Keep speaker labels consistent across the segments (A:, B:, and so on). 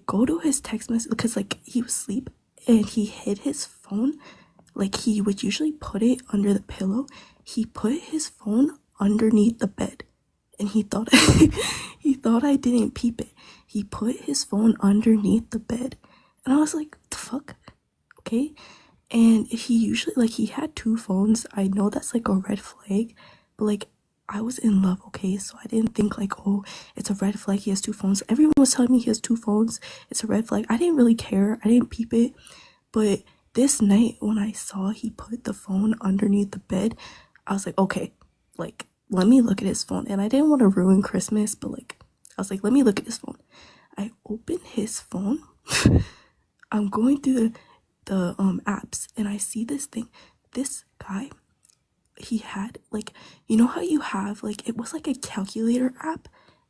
A: go to his text message because like he was asleep and he hid his phone. Like he would usually put it under the pillow. He put his phone underneath the bed and he thought he thought I didn't peep it. He put his phone underneath the bed and I was like, the fuck? Okay. And he usually like he had two phones. I know that's like a red flag, but like I was in love, okay? So I didn't think like, oh, it's a red flag. He has two phones. Everyone was telling me he has two phones. It's a red flag. I didn't really care. I didn't peep it. But this night when I saw he put the phone underneath the bed, I was like, okay, like let me look at his phone. And I didn't want to ruin Christmas, but like I was like, let me look at his phone. I open his phone. I'm going through the apps and I see this thing. This guy, he had like, you know how you have like, it was like a calculator app,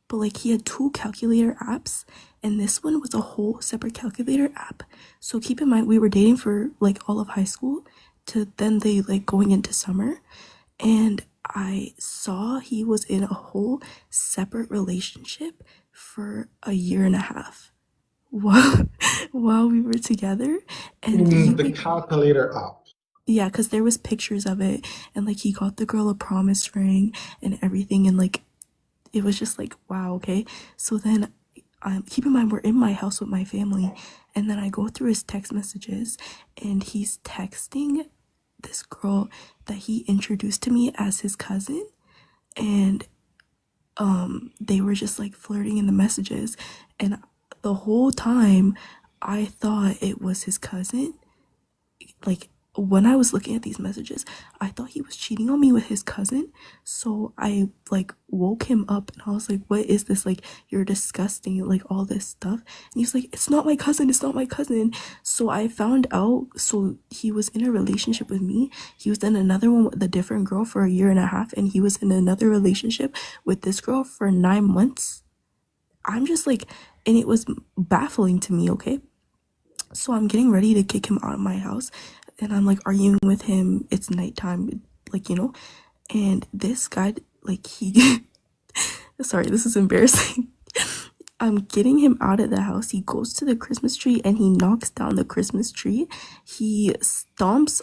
A: but like he had two calculator apps and this one was a whole separate calculator app. So keep in mind we were dating for like all of high school to then they like going into summer, and I saw he was in a whole separate relationship for a year and a half while while we were together. And
B: In
A: you
B: the calculator app.
A: yeah, because there was pictures of it and like he got the girl a promise ring and everything, and like it was just like wow, okay. So then keep in mind we're in my house with my family, and then I go through his text messages and he's texting this girl that he introduced to me as his cousin, and they were just like flirting in the messages, and the whole time I thought it was his cousin. Like when I was looking at these messages, I thought he was cheating on me with his cousin. So I like woke him up and I was like, what is this? Like, you're disgusting, like all this stuff. And he was like, it's not my cousin, it's not my cousin. So I found out, so he was in a relationship with me. He was in another one with a different girl for a year and a half, and he was in another relationship with this girl for 9 months. I'm just like, and it was baffling to me, okay? So I'm getting ready to kick him out of my house and I'm like arguing with him. It's nighttime, like, you know, and this guy, like, he, sorry, this is embarrassing. I'm getting him out of the house. He goes to the Christmas tree and he knocks down the Christmas tree. He stomps,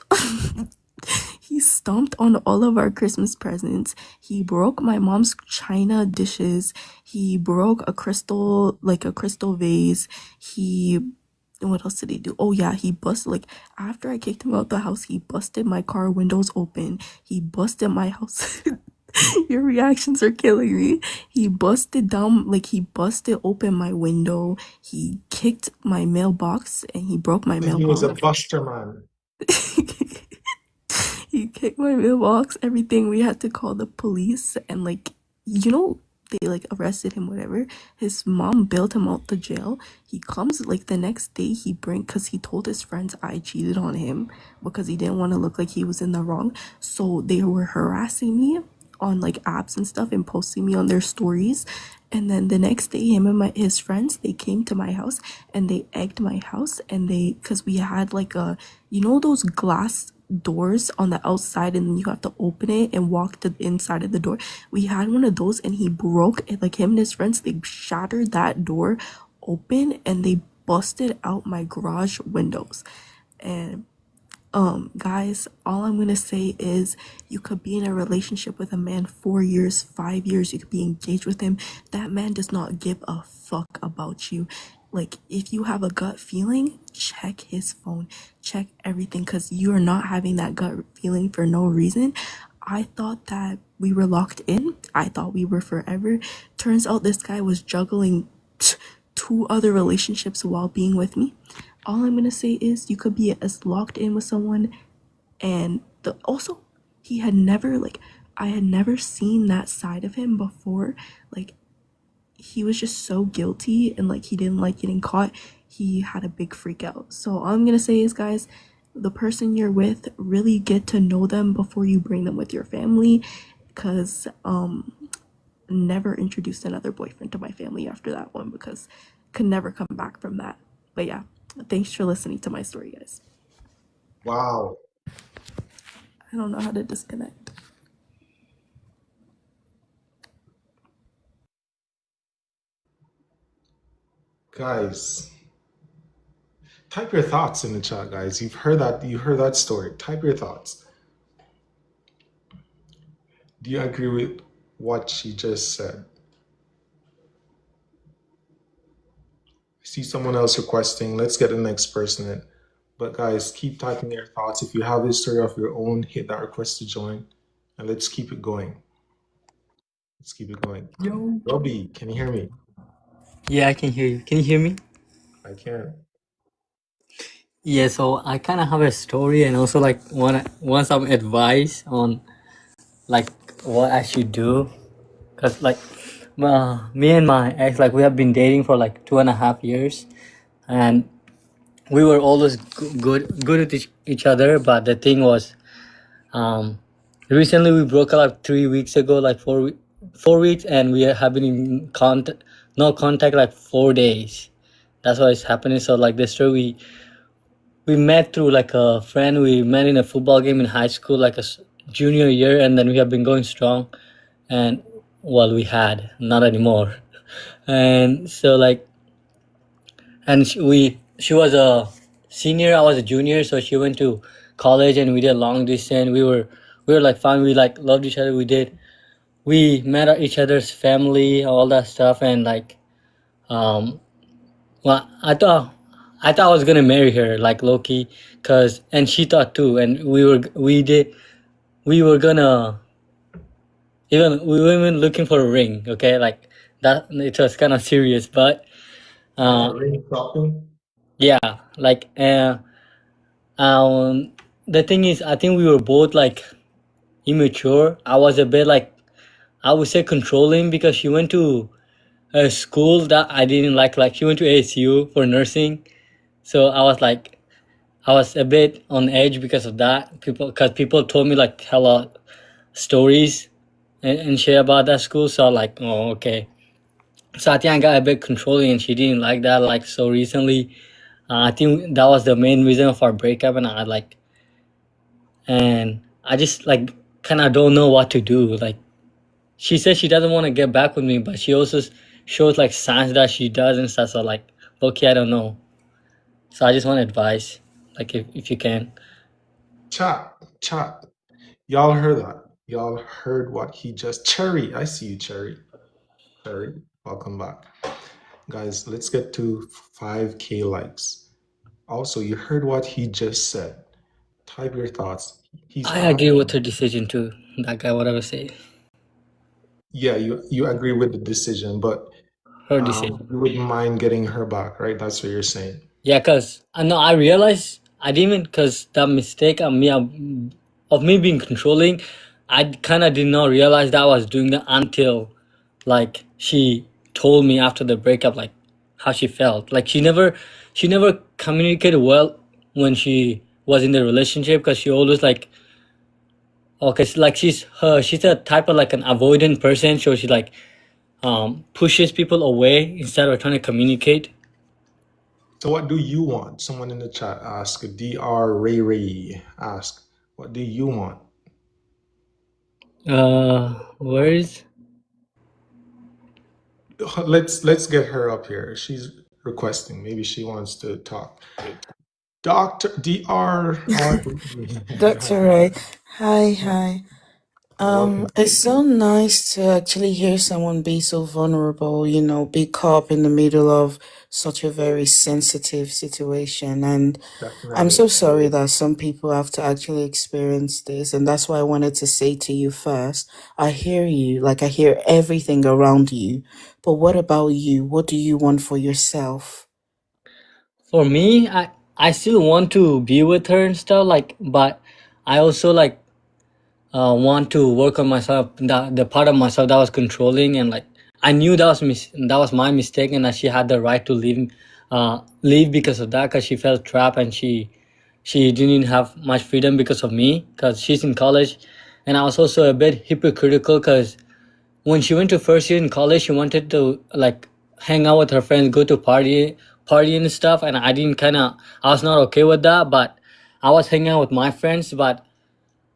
A: he stomped on all of our Christmas presents. He broke my mom's china dishes. He broke a crystal, like a crystal vase. He what else did he do? Oh yeah, he busted, like after I kicked him out the house, he busted my car windows open. He busted my house. Your reactions are killing me. He busted down, like he busted open my window. He kicked my mailbox and he broke my
B: And he was a
A: mailbox.
B: buster man.
A: He kicked my mailbox, everything. We had to call the police and like, you know, they like arrested him, whatever. His mom bailed him out the jail. He comes like the next day, because he told his friends I cheated on him because he didn't want to look like he was in the wrong. So they were harassing me on like apps and stuff and posting me on their stories. And then the next day, him and his friends, they came to my house and they egged my house, and because we had like a, you know, those glass doors on the outside and then you have to open it and walk to the inside of the door. We had one of those and he broke it, like him and his friends, they shattered that door open and they busted out my garage windows. And guys, all I'm gonna say is you could be in a relationship with a man 4 years, 5 years, you could be engaged with him. That man does not give a fuck about you. Like, if you have a gut feeling, check his phone, check everything, because you are not having that gut feeling for no reason. I thought that we were locked in. I thought we were forever. Turns out this guy was juggling two other relationships while being with me. All I'm gonna say is you could be as locked in with someone, and also he had never like I had never seen that side of him before. Like he was just so guilty and like he didn't like getting caught. He had a big freak out. So all I'm gonna say is, guys, the person you're with, really get to know them before you bring them with your family, because never introduced another boyfriend to my family after that one because could never come back from that. But yeah, thanks for listening to my story, guys.
B: Wow.
A: I don't know how to disconnect.
B: Guys, Type your thoughts in the chat, guys. You heard that story. Type your thoughts. Do you agree with what she just said? I see someone else requesting. Let's get the next person in. But guys, keep typing your thoughts. If you have a story of your own, hit that request to join. And let's keep it going. Let's keep it going.
C: Yo.
B: Robbie, can you hear me?
C: Yeah, I can hear you. Can you hear me?
B: I can.
C: Yeah, so I kind of have a story and also like want some advice on like what I should do. Cause like me and my ex, like we have been dating for like 2.5 years, and we were always good with each other. But the thing was, recently we broke up like 3 weeks ago, like 4 weeks, and we have been in no contact like 4 days. That's why it's happening. So like the story we met through like a friend. We met in a football game in high school, like junior year, and then we have been going strong. And well, we had not anymore. And so like, and she was a senior, I was a junior, so she went to college, and we did long distance. We were like fun. We like loved each other. We met each other's family, all that stuff, and like well, I thought I was gonna marry her, like Loki, cause and she thought too, and we were gonna we were even looking for a ring, okay, like that. It was kind of serious, but
B: Ring shopping?
C: yeah, like the thing is, I think we were both like immature. I was a bit like, I would say, controlling, because she went to a school that I didn't like. Like she went to ASU for nursing, so I was a bit on edge because of that. Because people told me like hella stories and shit about that school. So I was like, oh, okay. So I think I got a bit controlling, and she didn't like that. Like so recently, I think that was the main reason of our breakup, and I just like kind of don't know what to do. Like she says she doesn't want to get back with me, but she also shows like signs that she does and stuff. So like, okay, I don't know. So I just want advice, like if you can.
B: Chat. Y'all heard that. Y'all heard what he just. Cherry, I see you, Cherry. Cherry, welcome back. Guys, let's get to 5K likes. Also, you heard what he just said. Type your thoughts.
C: I agree with her decision too. That guy, whatever say,
B: Yeah, you agree with the decision, but
C: her decision.
B: you wouldn't mind getting her back, right? That's what you're saying.
C: Yeah, cause I know I realized I didn't even, cause that mistake of me being controlling, I kind of did not realize that I was doing that until like she told me after the breakup, like how she felt. Like she never communicated well when she was in the relationship, because she always like, okay, so like she's a type of like an avoidant person, so she like pushes people away instead of trying to communicate.
B: So what do you want? Someone in the chat ask. Dr. Ray Ray ask, what do you want?
C: Where is?
B: Let's get her up here. She's requesting. Maybe she wants to talk. Dr.
D: Dr. Ray, hi. It's so nice to actually hear someone be so vulnerable, be caught up in the middle of such a very sensitive situation. And I'm so sorry that some people have to actually experience this. And that's why I wanted to say to you first, I hear you, like I hear everything around you. But what about you? What do you want for yourself?
C: For me, I still want to be with her and stuff, like, but I also like want to work on myself, the part of myself that was controlling, and like I knew that was my mistake, and that she had the right to leave because of that, because she felt trapped, and she didn't have much freedom because of me, because she's in college. And I was also a bit hypocritical, because when she went to first year in college, she wanted to like hang out with her friends, go to party and stuff, and I was not okay with that. But I was hanging out with my friends, but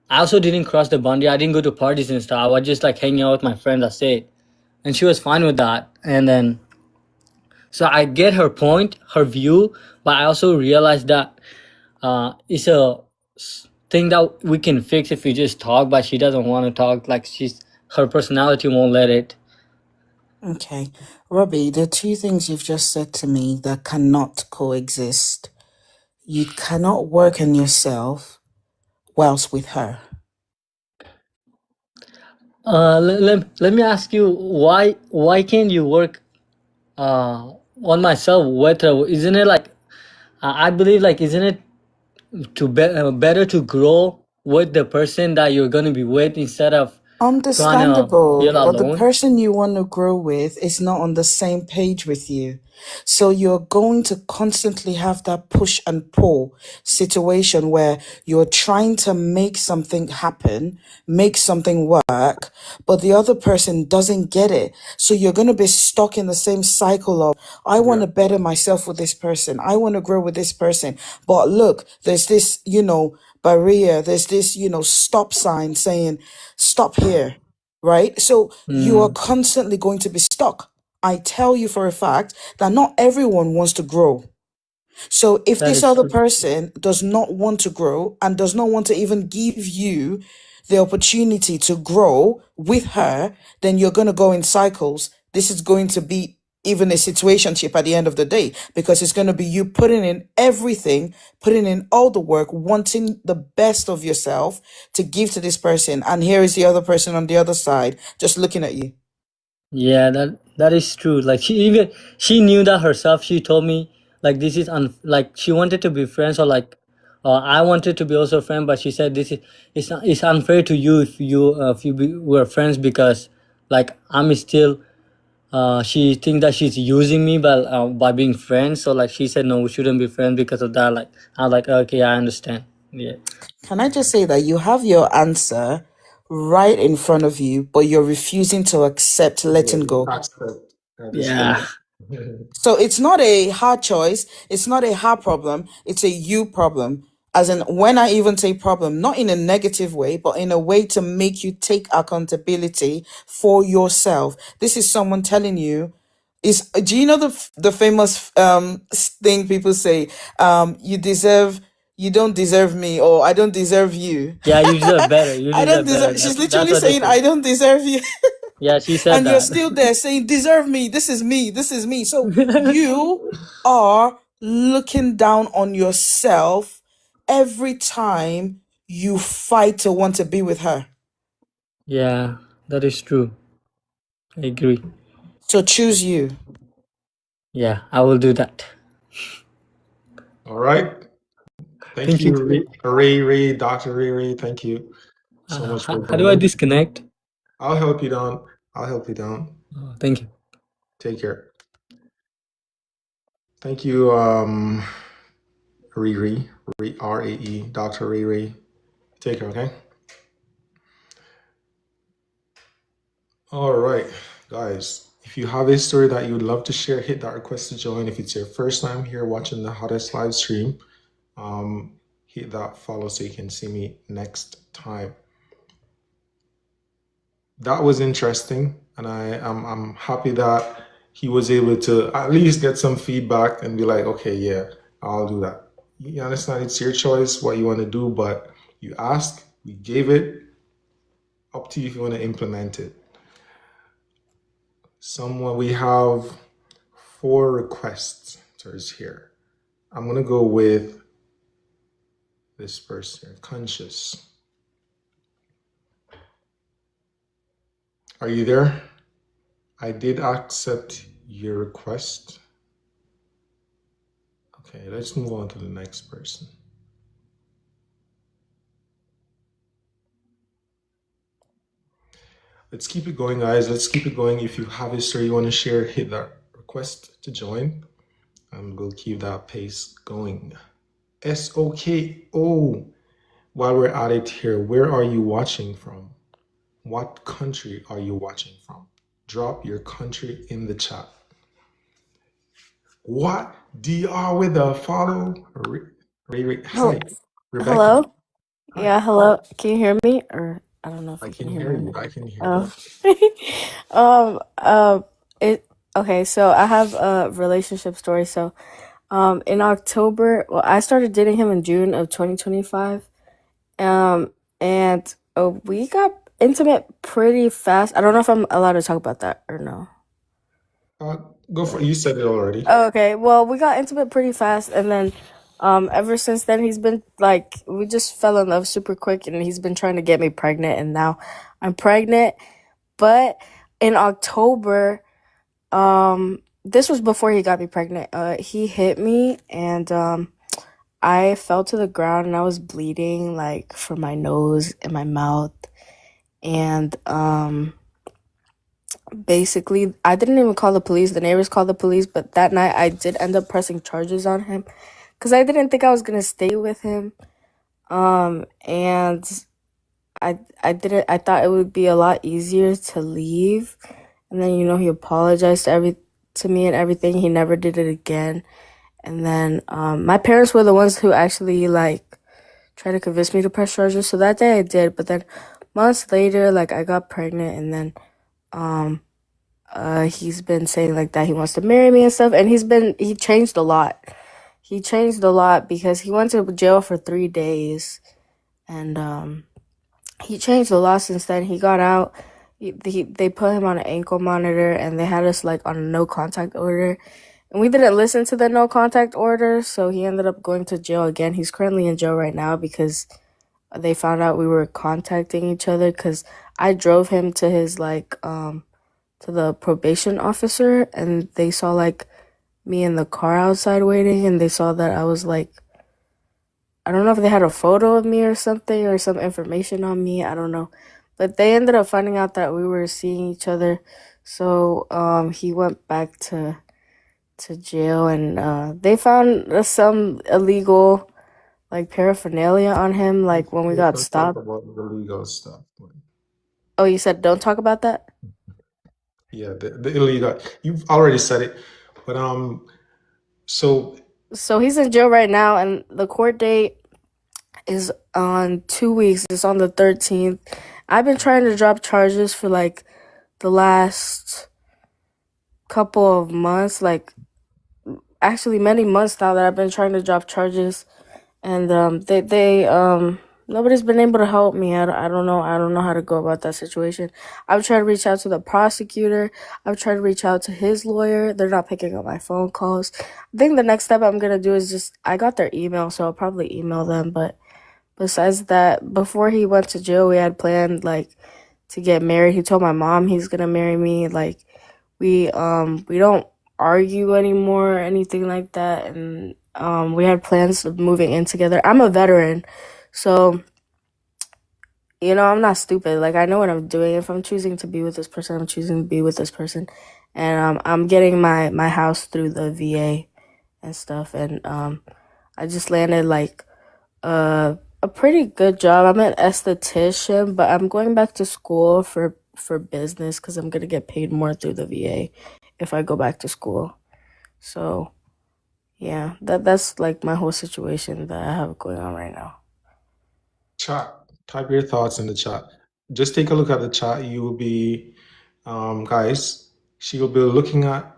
C: I also didn't cross the boundary. I didn't go to parties and stuff. I was just like hanging out with my friends. That's it. And she was fine with that. And then So I get her point, her view, but I also realize that it's a thing that we can fix if we just talk. But she doesn't want to talk. Like her personality won't let it.
D: Okay. Robbie, the two things you've just said to me that cannot coexist. You cannot work on yourself whilst with her.
C: Let me ask you, why can't you work on myself with her? Isn't it like I believe, like, isn't it better to grow with the person that you're gonna be with instead of trying to
D: Understandable,
C: feel
D: but the
C: alone?
D: person you want to grow with is not on the same page with you. So you're going to constantly have that push and pull situation where you're trying to make something happen, make something work, but the other person doesn't get it. So you're going to be stuck in the same cycle of, I want
B: Yeah.
D: to better myself with this person. I want to grow with this person. But look, there's this, barrier. There's this, stop sign saying, stop here, right? So you are constantly going to be stuck. I tell you for a fact that not everyone wants to grow. So if
C: That
D: this
C: is
D: other
C: true.
D: person does not want to grow and does not want to even give you the opportunity to grow with her, then you're going to go in cycles. This is going to be even a situationship at the end of the day, because it's going to be you putting in everything, putting in all the work, wanting the best of yourself to give to this person. And here is the other person on the other side, just looking at you.
C: Yeah, that is true. Like she knew that herself. She told me like this is like she wanted to be friends, or like I wanted to be also a friend, but she said this is it's unfair to you if were friends, because like I'm still she thinks that she's using me by being friends. So like she said no, we shouldn't be friends because of that. Like I was like, okay, I understand. Yeah.
D: Can I just say that you have your answer right in front of you, but you're refusing to accept letting go?
B: Accept.
C: Yeah.
D: So it's not a hard choice. It's not a hard problem. It's a you problem. As in, when I even say problem, not in a negative way, but in a way to make you take accountability for yourself. This is someone telling you, do you know the famous thing people say, you don't deserve me, or I don't deserve you.
C: Yeah, you deserve better. You
D: I don't
C: deserve better.
D: deserve, she's
C: That's
D: literally
C: what they
D: saying,
C: say.
D: I don't deserve you.
C: Yeah, she said
D: And you're
C: that.
D: still there saying, deserve me, this is me, this is me. So you are looking down on yourself every time you fight to want to be with her.
C: Yeah, that is true. I agree.
D: So choose you.
C: Yeah, I will do that.
B: All right. Thank
C: Thank you.
B: you, Ray, Dr. Ray. Thank you so much for
C: How do I
B: coming.
C: disconnect?
B: I'll help you down. I'll help you down.
C: Oh, thank you.
B: Take care. Thank you, Riri, R-A-E, Dr. Riri. Take care, okay? All right, guys. If you have a story that you would love to share, hit that request to join. If it's your first time here watching the hottest live stream, hit that follow so you can see me next time. That was interesting, and I'm happy that he was able to at least get some feedback and be like, okay, yeah, I'll do that. You understand? It's your choice what you want to do, but you asked, we gave it. Up to you if you want to implement it. We have 4 requests here. I'm gonna go with this person, Conscious. Are you there? I did accept your request. Okay, let's move on to the next person. Let's keep it going, guys. Let's keep it going. If you have a story you want to share, hit that request to join, and we'll keep that pace going. SOKO. While we're at it here, where are you watching from? What country are you watching from? Drop your country in the chat. What? DR with a follow? Hi,
E: Hello.
B: Rebecca.
E: Hello?
B: Hi.
E: Yeah, hello. Can you hear me? Or I don't know if
B: I
E: you
B: can
E: can hear
B: hear
E: me.
B: you. I can hear you.
E: Oh. um, it Okay, so I have a relationship story. So, in October, well, I started dating him in June of 2025. And we got intimate pretty fast. I don't know if I'm allowed to talk about that or no.
B: Uh, go for it. You said it already.
E: Oh, okay, well, we got intimate pretty fast, and then, ever since then, he's been like, we just fell in love super quick, and he's been trying to get me pregnant, and now I'm pregnant. But in October, this was before he got me pregnant. He hit me, and I fell to the ground, and I was bleeding like from my nose and my mouth, and basically I didn't even call the police. The neighbors called the police, but that night I did end up pressing charges on him because I didn't think I was gonna stay with him. And I thought it would be a lot easier to leave, and then he apologized to me and everything. He never did it again. And then my parents were the ones who actually like tried to convince me to press charges. So that day I did, but then months later, like I got pregnant, and then he's been saying like that he wants to marry me and stuff, and he changed a lot. He changed a lot because he went to jail for 3 days, and he changed a lot since then. He got out. They put him on an ankle monitor, and they had us like on a no contact order. And we didn't listen to the no contact order, so he ended up going to jail again. He's currently in jail right now because they found out we were contacting each other, because I drove him to his to the probation officer, and they saw like me in the car outside waiting, and they saw that I was like, I don't know if they had a photo of me or something or some information on me, I don't know. But they ended up finding out that we were seeing each other. So he went back to jail, and they found some illegal like paraphernalia on him, like when we got
B: Let's talk
E: stopped.
B: about the legal stuff.
E: Oh, you said don't talk about that?
B: Yeah, the illegal. You've already said it, but so
E: So he's in jail right now, and the court date is on 2 weeks. It's on the 13th. I've been trying to drop charges for like the last couple of months, like actually many months now that I've been trying to drop charges, and nobody's been able to help me. I don't know how to go about that situation. I've tried to reach out to the prosecutor. I've tried to reach out to his lawyer. They're not picking up my phone calls. I think the next step I'm gonna do is I got their email, so I'll probably email them. But besides that, before he went to jail, we had planned like to get married. He told my mom he's gonna marry me. Like we don't argue anymore or anything like that, and we had plans of moving in together. I'm a veteran, so I'm not stupid. Like I know what I'm doing. If I'm choosing to be with this person, I'm choosing to be with this person, and I'm getting my house through the VA and stuff, and I just landed like a pretty good job. I'm an esthetician, but I'm going back to school for business because I'm gonna get paid more through the VA if I go back to school. So yeah, that's like my whole situation that I have going on right now.
B: chat. Type your thoughts in the chat. Just take a look at the chat. You will be, guys. She will be looking at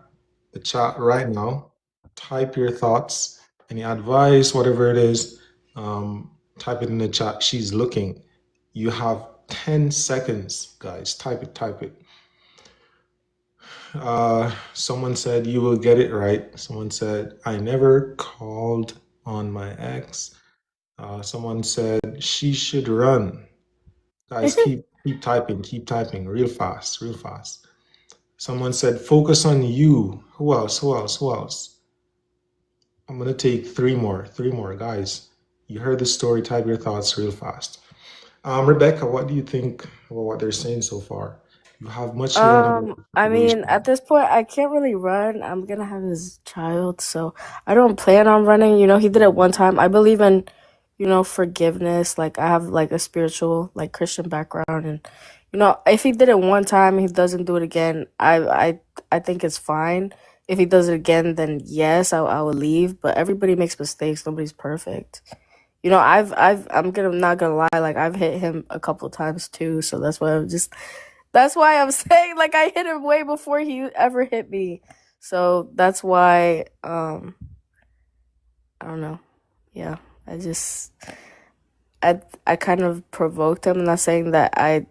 B: the chat right now. Type your thoughts, any advice, whatever it is. Type it in the chat. She's looking. You have 10 seconds, guys. Type it. Type it. Someone said you will get it right. Someone said I never called on my ex. Someone said she should run. Guys, keep typing real fast, real fast. Someone said focus on you. Who else? Who else? Who else? I'm gonna take three more, guys. You heard the story. Type your thoughts real fast. Rebecca, what do you think about what they're saying so far? You have much learned.
E: I mean, at this point, I can't really run. I'm gonna have his child, so I don't plan on running. He did it one time. I believe in, forgiveness. Like I have like a spiritual, like Christian background, and if he did it one time, he doesn't do it again. I think it's fine. If he does it again, then yes, I will leave. But everybody makes mistakes. Nobody's perfect. I'm not gonna lie. Like I've hit him a couple times too, so that's why I'm just That's why I'm saying like I hit him way before he ever hit me. So that's why I don't know. Yeah. I kind of provoked him. I'm not saying that I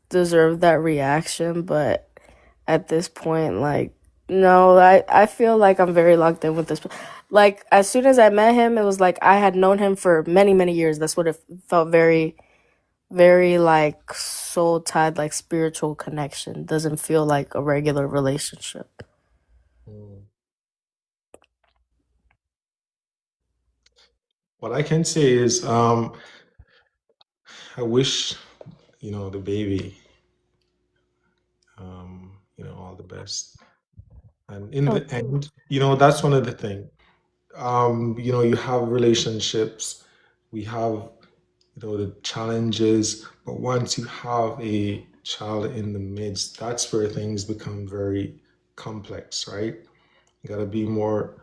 E: deserve that reaction, but at this point, like, no, I feel like I'm very locked in with this. Like, as soon as I met him, it was like I had known him for many, many years. That's what it felt very, very like soul tied, like spiritual connection. Doesn't feel like a regular relationship.
B: What I can say is, I wish, the baby, all the best. And in
E: Oh,
B: the end, that's one of the things. You have relationships, we have, the challenges, but once you have a child in the midst, that's where things become very complex, right? You got to be more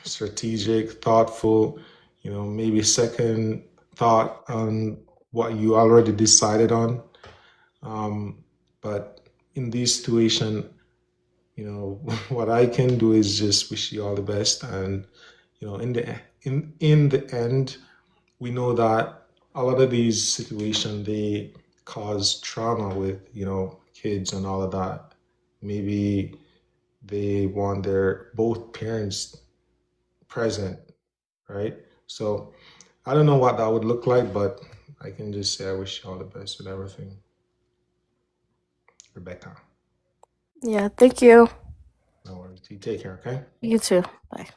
B: strategic, thoughtful, maybe second thought on what you already decided on. But in this situation, what I can do is just wish you all the best. And, in the end, we know that a lot of these situations, they cause trauma with, kids and all of that. Maybe they want their both parents present, right? So I don't know what that would look like, but I can just say I wish you all the best with everything. Rebecca,
E: yeah. Thank you.
B: no worries. You take care, okay?
E: You too. Bye.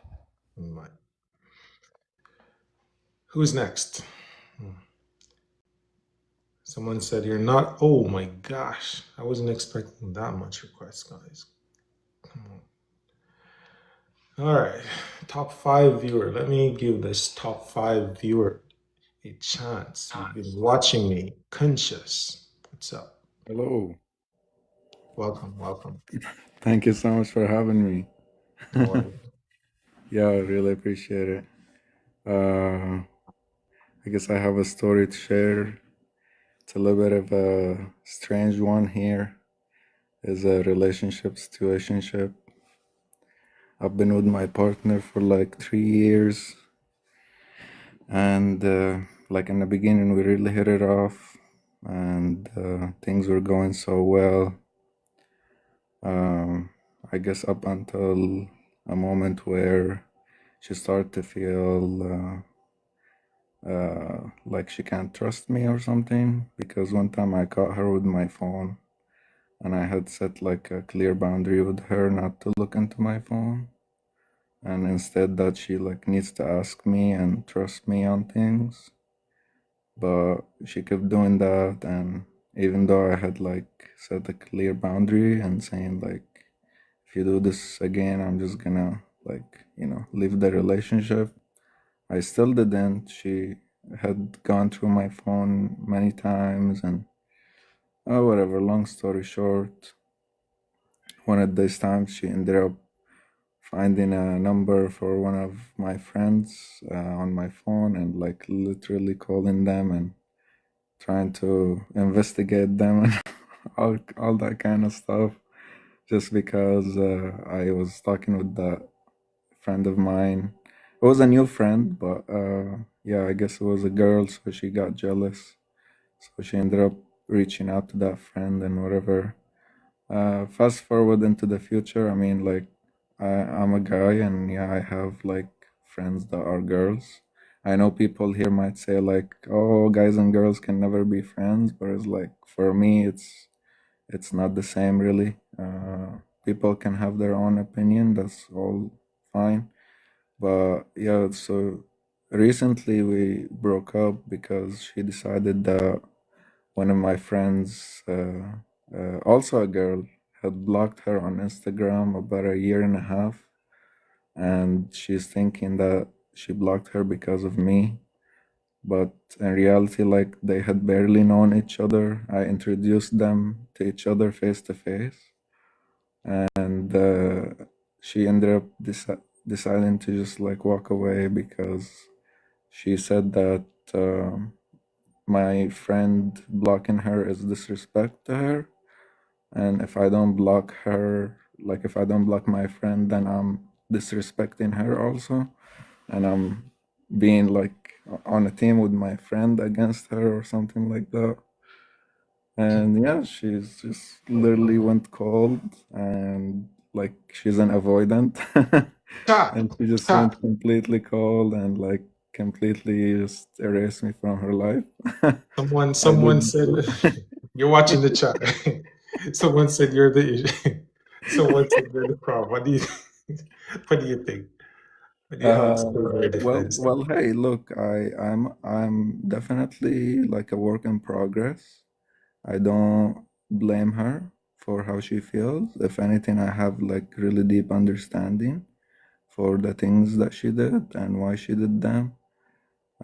B: Bye. Who's next? Someone said you're not. Oh my gosh. I wasn't expecting that much requests, guys. Come on. All right. Top 5 viewer. Let me give this top 5 viewer a chance. You've been watching me. Conscious. What's up?
F: Hello.
B: Welcome, welcome.
F: Thank you so much for having me.
B: No worries.
F: Yeah, I really appreciate it. I guess I have a story to share. It's a little bit of a strange one here. It's a relationship situationship. I've been with my partner for like 3 years, and like in the beginning we really hit it off, and things were going so well. I guess up until a moment where she started to feel like she can't trust me or something, because one time I caught her with my phone and I had set like a clear boundary with her not to look into my phone, and instead that she like needs to ask me and trust me on things, but she kept doing that. And even though I had like set a clear boundary and saying like, if you do this again, I'm just gonna like, leave the relationship, I still didn't. She had gone through my phone many times, and whatever, long story short, one of these times she ended up finding a number for one of my friends on my phone and like literally calling them and trying to investigate them and all that kind of stuff, just because I was talking with that friend of mine. It was a new friend, but yeah, I guess it was a girl, so she got jealous. So she ended up reaching out to that friend and whatever. Fast forward into the future, I mean, like, I'm a guy, and yeah, I have like friends that are girls. I know people here might say like, oh, guys and girls can never be friends, but it's like, for me, it's not the same really. People can have their own opinion, that's all fine. But yeah, so recently we broke up because she decided that one of my friends, also a girl, had blocked her on Instagram about a year and a half, and she's thinking that she blocked her because of me. But in reality, like, they had barely known each other. I introduced them to each other face to face, and she ended up deciding to just like walk away because she said that my friend blocking her is disrespect to her. And if I don't block her, like if I don't block my friend, then I'm disrespecting her also, and I'm being like on a team with my friend against her or something like that. And yeah, she's just literally went cold, and like she's an avoidant.
B: Chat,
F: And she just
B: chat.
F: went completely cold and like completely just erased me from her life.
B: Someone,
F: I
B: someone
F: did.
B: said you're watching the chat. Someone said you're the issue. Someone said you're the problem. What do you what do you think? What do you have to say in your defense?
F: Well, hey, look, I'm definitely like a work in progress. I don't blame her for how she feels. If anything, I have like really deep understanding for the things that she did and why she did them.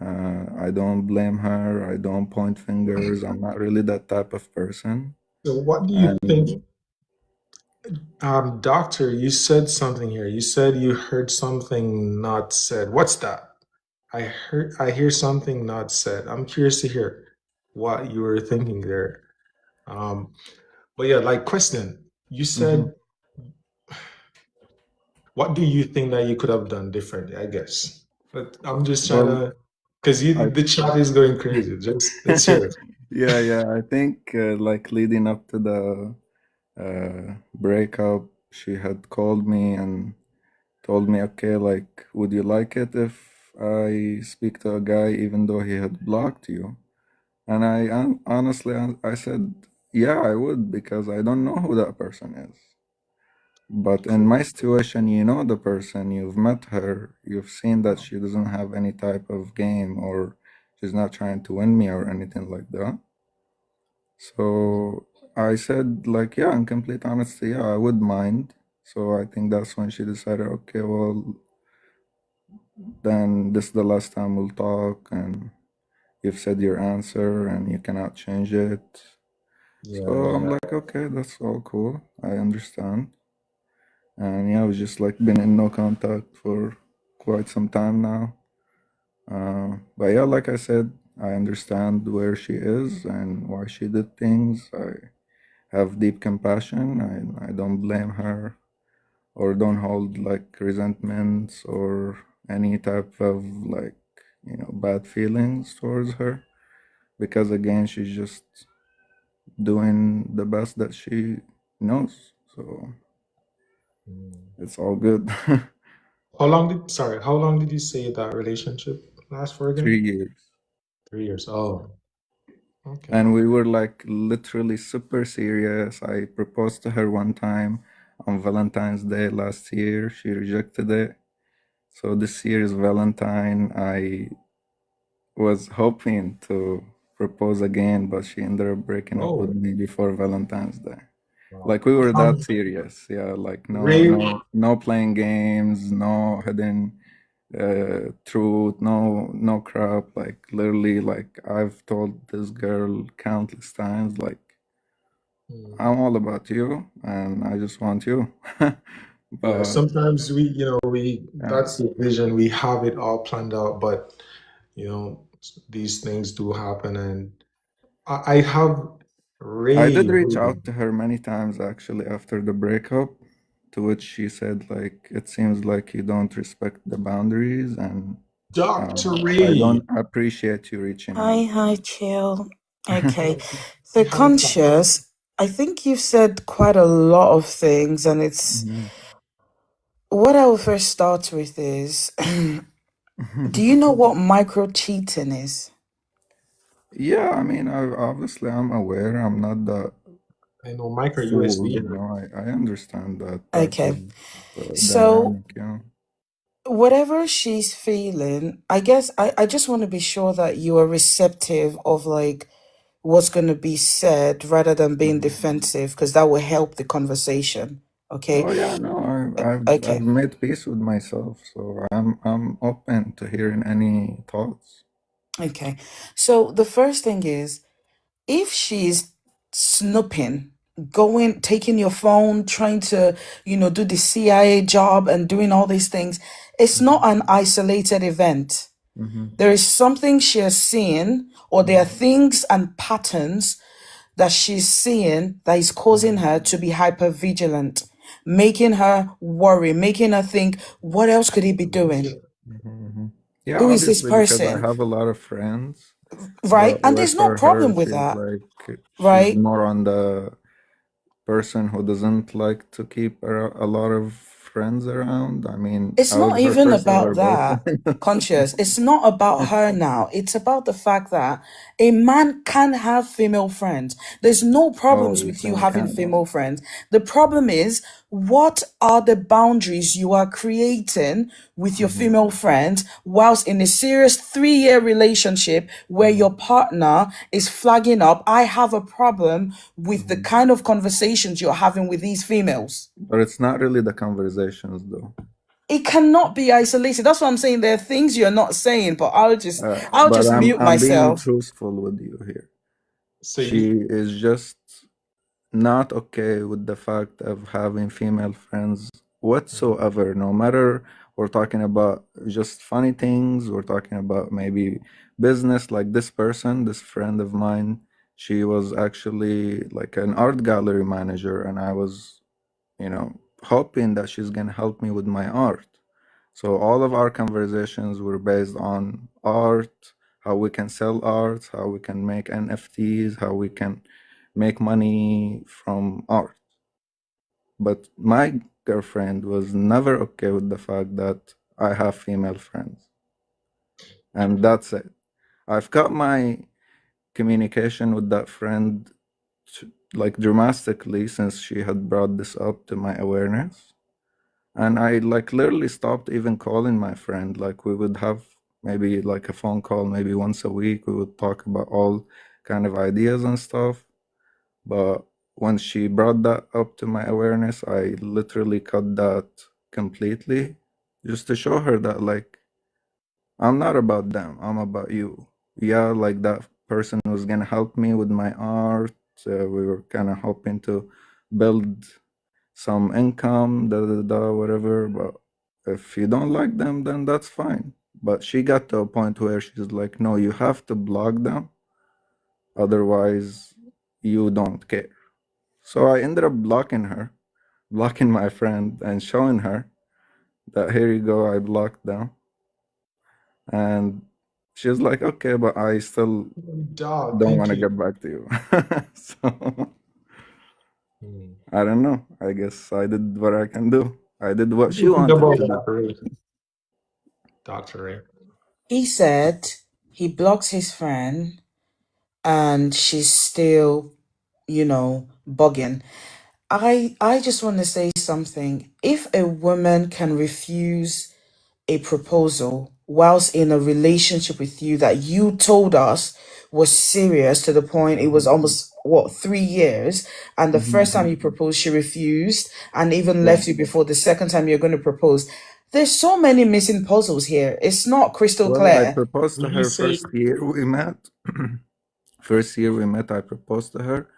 F: I don't blame her. I don't point fingers. I'm not really that type of person.
B: So what do you think?
F: And
B: Doctor, you said something here. You said you heard something not said. What's that? I hear something not said. I'm curious to hear what you were thinking there. Um, but yeah, like question. You
F: mhm.
B: said, what do you think that you could have done differently? I guess. But I'm just trying
F: Well,
B: to, because you
F: I
B: the chat is going crazy. Just let's hear it.
F: yeah, I think like leading up to the breakup, she had called me and told me, okay, like, would you like it if I speak to a guy even though he had blocked you? And honestly, I said, yeah, I would, because I don't know who that person is. But in my situation, you know the person, you've met her, you've seen that she doesn't have any type of game, or she's not trying to win me or anything like that. So I said, like, yeah, in complete honesty, yeah, I would mind. So I think that's when she decided, okay, well, then this is the last time we'll talk, and you've said your answer and you cannot change it.
B: Yeah,
F: So I'm
B: yeah.
F: like, okay, that's all cool. I understand. And yeah, we've just like been in no contact for quite some time now. But yeah, like I said, I understand where she is and why she did things. I have deep compassion. I don't blame her or don't hold like resentments or any type of like, bad feelings towards her, because again, she's just doing the best that she knows. So it's all good.
B: How long did you say that relationship last for again?
F: 3 years.
B: 3 years. Oh, okay.
F: And we were like literally super serious. I proposed to her one time on Valentine's Day last year. She rejected it. So this year's Valentine, I was hoping to propose again, but she ended up breaking up with
B: Oh,
F: me before Valentine's Day.
B: wow.
F: Like we were that serious. Yeah, like
B: Ray,
F: no playing games, no hidden truth, no crap. Like literally, like I've told this girl countless times, like I'm all about you and I just want you.
B: yeah,
F: But
B: sometimes we
F: yeah,
B: that's the vision. We have it all planned out, but you know, these things do happen. And I have
F: I did
B: Ray.
F: reach out to her many times actually after the breakup, to which she said like, it seems like you don't respect the boundaries, and
B: Dr.
F: I
B: Ray.
F: don't appreciate you reaching
D: Hi,
F: out.
D: hi, chill. Okay.
B: Say
D: So,
B: hi, Tom.
D: Conscious, I think you've said quite a lot of things, and it's
F: Mhm.
D: what I will first start with is do you know what micro cheating is?
F: Yeah, I mean, obviously I'm aware. I'm not that
B: I know micro
F: fool,
B: USB.
F: I understand that type of
D: Okay. So,
F: dynamic, yeah.
D: whatever she's feeling, I guess I just want to be sure that you are receptive of like what's going to be said rather than being defensive, because that will help the conversation. Okay.
F: Oh yeah, no, I've
D: Okay.
F: made peace with myself, so I'm open to hearing any thoughts.
D: Okay. So the first thing is, if she's snooping, going, taking your phone, trying to, do the CIA job and doing all these things, it's not
F: Mhm.
D: an isolated event.
F: Mhm.
D: There is something she has seen, or there are things and patterns that she's seeing that is causing her to be hyper vigilant, making her worry, making her think, what else could he be doing?
F: Yeah,
D: Who is this
F: obviously, because I
D: person?
F: have a lot of friends,
D: Right?
F: but
D: And
F: with
D: there's no
F: her,
D: problem with
F: she's
D: that,
F: like, she's
D: right?
F: more on the person who doesn't like to keep a lot of friends around. I mean,
D: It's
F: I was
D: not
F: her
D: even
F: first
D: about
F: ever
D: that,
F: boyfriend.
D: Conscious. It's not about her now. It's about the fact that a man can have female friends. There's no
F: Oh,
D: problems
F: you
D: with you
F: saying
D: having
F: can?
D: female friends. The problem is, what are the boundaries you are creating with your female friends whilst in a serious 3-year relationship where your partner is flagging up, I have a problem with the kind of conversations you're having with these females?
F: But it's not really the conversations, though.
D: It cannot be isolated. That's what I'm saying. There are things you're not saying, but I'll just
F: But
D: mute
F: I'm being
D: myself.
F: truthful with you here.
B: So
F: She
B: you,
F: is just not okay with the fact of having female friends whatsoever, no matter we're talking about just funny things, we're talking about maybe business, like this person, this friend of mine, she was actually like an art gallery manager, and I was, hoping that she's gonna help me with my art. So all of our conversations were based on art, how we can sell art, how we can make NFTs, how we can make money from art. But my girlfriend was never okay with the fact that I have female friends. And that's it. I've got my communication with that friend like dramatically since she had brought this up to my awareness. And I like literally stopped even calling my friend. Like we would have maybe like a phone call maybe once a week. We would talk about all kind of ideas and stuff. But when she brought that up to my awareness, I literally cut that completely just to show her that like I'm not about them, I'm about you. Yeah, like that person was gonna help me with my art. We were kind of hoping to build some income, whatever. But if you don't like them, then that's fine. But she got to a point where she's like, no, you have to block them, otherwise you don't care. So I ended up blocking my friend and showing her that here you go, I blocked them. And she was like, okay, but I still
B: dog,
F: don't
B: thank
F: want to
B: you.
F: get back to you. So I don't know. I guess I did what I can do. I did what
B: What do
F: she
B: you think
F: wanted
B: about
F: to do.
B: that, Ray? Dr. Ray?
D: He said he blocks his friend and she's still, bugging. I just want to say something. If a woman can refuse a proposal whilst in a relationship with you that you told us was serious to the point it was almost 3 years, and the first time you proposed she refused and even
F: Yeah.
D: left you before the second time you're going to propose, there's so many missing puzzles here. It's not crystal
F: Well, I
D: clear.
F: proposed to
B: Would you
F: her
B: say,
F: first year we met. First year we met, I proposed to her.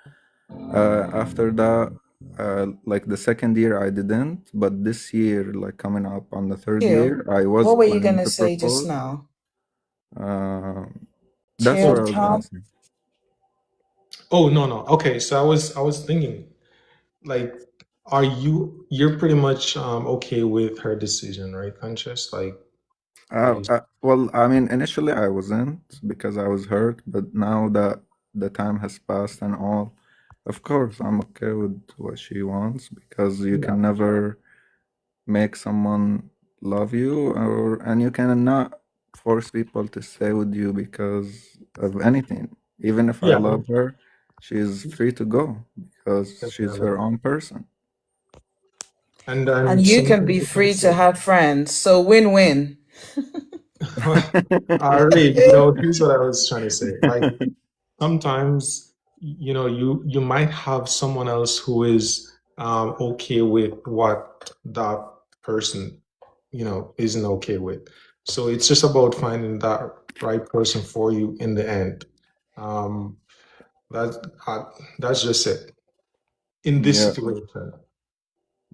F: After that, like the second year I didn't, but this year, like coming up on the third
D: Chill.
F: year, I was
D: What were you
F: planning
D: gonna
F: to
D: say just
F: propose.
D: now?
F: That's
D: Chill,
F: what I was
D: calm.
F: gonna say.
B: oh, no, no. Okay, so I was thinking, like, you're pretty much okay with her decision, right, Conscious? Like, are you,
F: Well, I mean, initially I wasn't because I was hurt, but now that the time has passed and all, of course I'm okay with what she wants because you
B: yeah,
F: can never make someone love you, and you cannot force people to stay with you because of anything. Even if I
B: yeah,
F: love her, she's free to go because she's
B: definitely.
F: her own person.
B: And
D: And
B: then
D: you
B: some
D: can be
B: people can
D: free to
B: say,
D: have friends. So win-win.
B: Ray, here's what I was trying to say. Like, sometimes, you might have someone else who is okay with what that person, isn't okay with. So it's just about finding that right person for you in the end. Um, that that's just it in this
F: Yeah,
B: situation.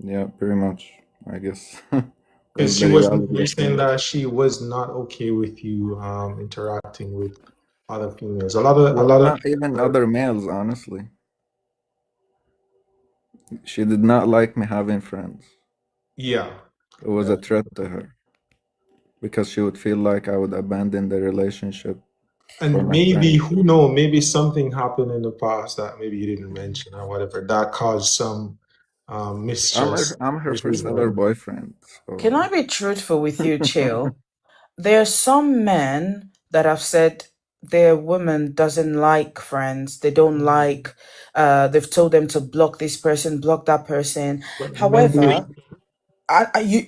F: yeah, pretty much, I guess.
B: Because
F: That's the reality
B: you're
F: of
B: saying
F: things.
B: that she was not okay with you interacting with other females. A lot
F: Well,
B: of
F: not even other males, honestly. She did not like me having friends.
B: yeah.
F: It was
B: Yeah.
F: a threat to her because she would feel like I would abandon the relationship for
B: And
F: my
B: maybe,
F: friends.
B: who knows, maybe something happened in the past that maybe you didn't mention or whatever that caused some mistrust.
F: I'm her first
B: between
F: ever
B: them.
F: boyfriend,
D: Can
F: so
D: I be truthful with you, Chill? There are some men that have said their woman doesn't like friends. They don't like, they've told them to block this person, block that person.
B: But men do it.
D: However,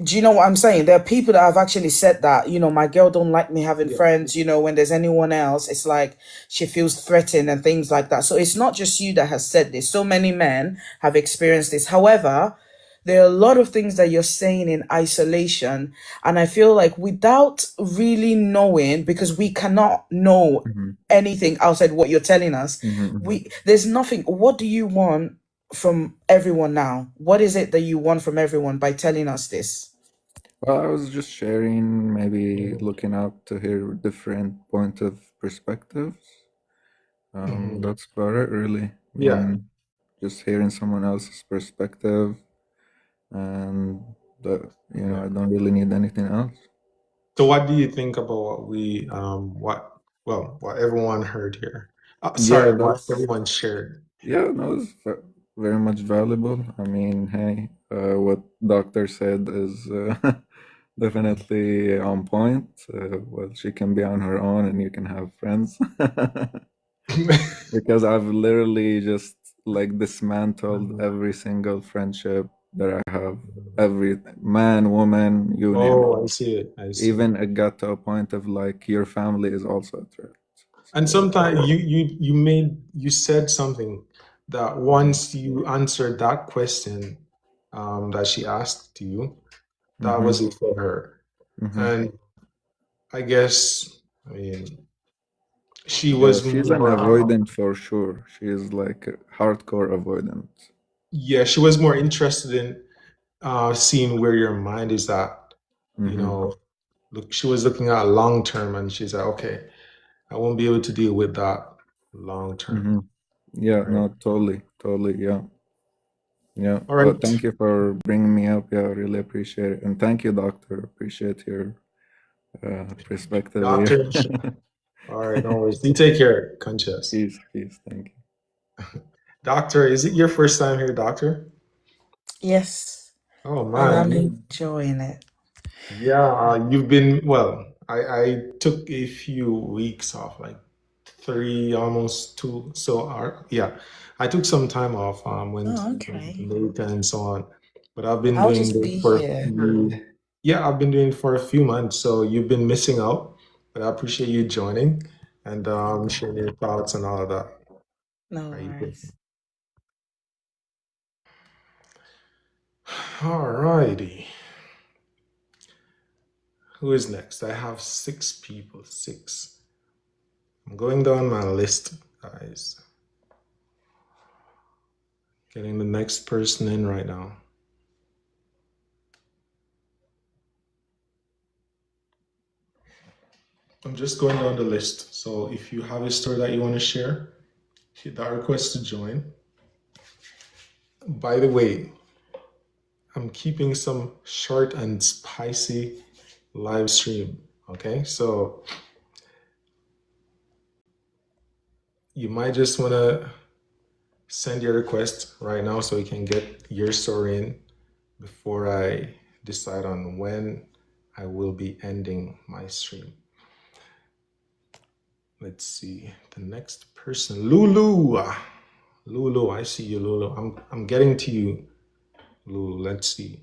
D: do you know what I'm saying? There are people that have actually said that, my girl don't like me having
B: Yeah.
D: friends. When there's anyone else, it's like she feels threatened and things like that. So it's not just you that has said this. So many men have experienced this. However, there are a lot of things that you're saying in isolation. And I feel like without really knowing, because we cannot know
F: Mhm,
D: anything outside what you're telling us,
F: mhm.
D: there's nothing. What do you want from everyone now? What is it that you want from everyone by telling us this?
F: Well, I was just sharing, maybe looking up to hear different point of perspectives.
B: Mhm.
F: That's about it, really. I
B: Yeah.
F: mean, just hearing someone else's perspective, and that,
B: Yeah.
F: I don't really need anything else.
B: So what do you think about what everyone heard here?
F: Yeah,
B: Sorry, what
F: that's
B: everyone shared.
F: no, it's very much valuable. I mean, hey, what doctor said is definitely on point. Well, she can be on her own, and you can have friends. Because I've literally just like dismantled every single friendship that I have. Every man, woman, you name it.
B: Oh, I see it. I see.
F: Even it got to a point of like your family is also a threat.
B: And
F: So,
B: sometimes you said something that once you answered that question that she asked you, that
F: mhm,
B: was it for her.
F: mhm.
B: And I guess, I mean, she
F: Yeah,
B: was
F: she's an
B: more
F: avoidant for sure. She is like a hardcore avoidant.
B: yeah, she was more interested in seeing where your mind is at. You
F: Mhm,
B: know, look, she was looking at long term, and she's like, okay, I won't be able to deal with that long term,
F: mhm. Yeah,
B: right?
F: no, totally, yeah. Yeah,
B: All
F: but
B: right,
F: thank you for bringing me up. Yeah, I really appreciate it. And thank you, doctor. Appreciate your perspective here.
B: doctor. All right, no worries. You take care, Conchas.
F: Peace. Thank you.
B: Doctor, is it your first time here, doctor?
D: Yes,
B: Oh
D: and
B: man,
D: I'm enjoying it.
B: yeah, you've been well. I took a few weeks off, like three, almost two. So, yeah, I took some time off. Went
D: Oh,
B: to
D: okay.
B: Jamaica and so on. But I've been
D: I'll
B: doing
D: just
B: this
D: be
B: for a
D: here.
B: yeah, I've been doing it for a few months. So you've been missing out. But I appreciate you joining and sharing your thoughts and all of that.
D: No
B: How you doing?
D: worries.
B: All righty. Who is next? I have six people. Six. I'm going down my list, guys. Getting the next person in right now. I'm just going down the list. So if you have a story that you want to share, hit that request to join. By the way, I'm keeping some short and spicy live stream. Okay, so you might just want to send your request right now so you can get your story in before I decide on when I will be ending my stream. Let's see the next person, Lulu. Lulu, I see you, Lulu. I'm getting to you, Lulu. Let's see.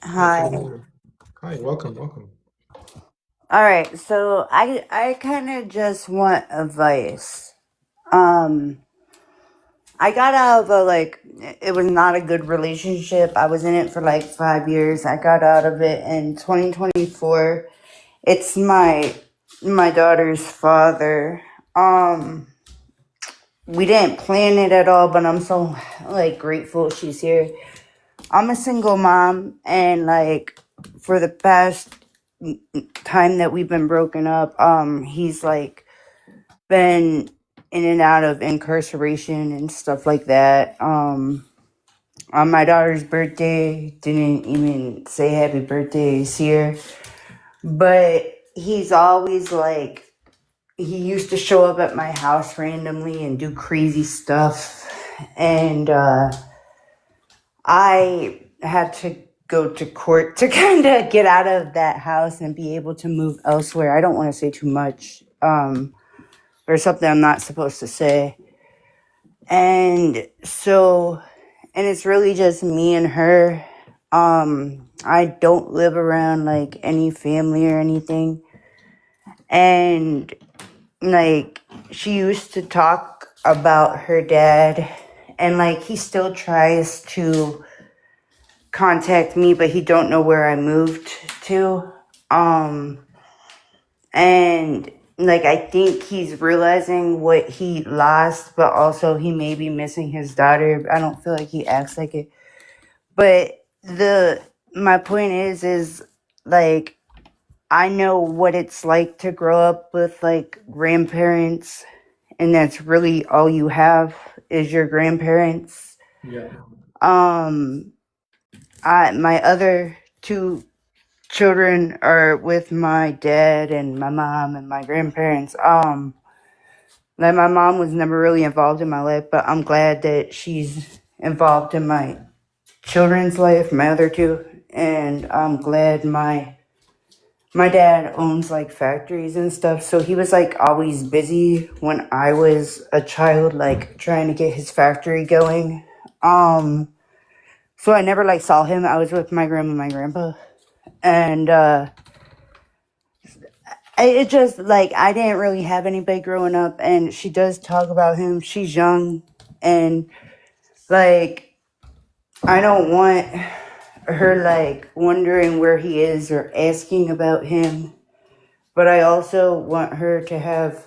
G: Hi.
B: Hi, welcome.
G: All right. So I kind of just want advice. I got out of it was not a good relationship. I was in it for like 5 years. I got out of it in 2024. It's my daughter's father. We didn't plan it at all, but I'm so like grateful she's here. I'm a single mom, and like for the past time that we've been broken up, he's like been in and out of incarceration and stuff like that. On my daughter's birthday, didn't even say happy birthday this year, but he's always like, he used to show up at my house randomly and do crazy stuff, and I had to go to court to kind of get out of that house and be able to move elsewhere. I don't want to say too much, or something I'm not supposed to say. And so, and it's really just me and her. I don't live around like any family or anything. And like, she used to talk about her dad, and like he still tries to contact me, but he don't know where I moved to. And like, I think he's realizing what he lost, but also he may be missing his daughter. I don't feel like he acts like it. But my point is like, I know what it's like to grow up with like grandparents, and that's really all you have is your grandparents.
B: Yeah.
G: My other two children are with my dad and my mom and my grandparents. Like, my mom was never really involved in my life, but I'm glad that she's involved in my children's life, my other two, and I'm glad my dad owns like factories and stuff, so he was like always busy when I was a child, like trying to get his factory going. So I never like saw him. I was with my grandma and my grandpa, and it just like, I didn't really have anybody growing up, and she does talk about him. She's young, and like, I don't want her like wondering where he is or asking about him, but I also want her to have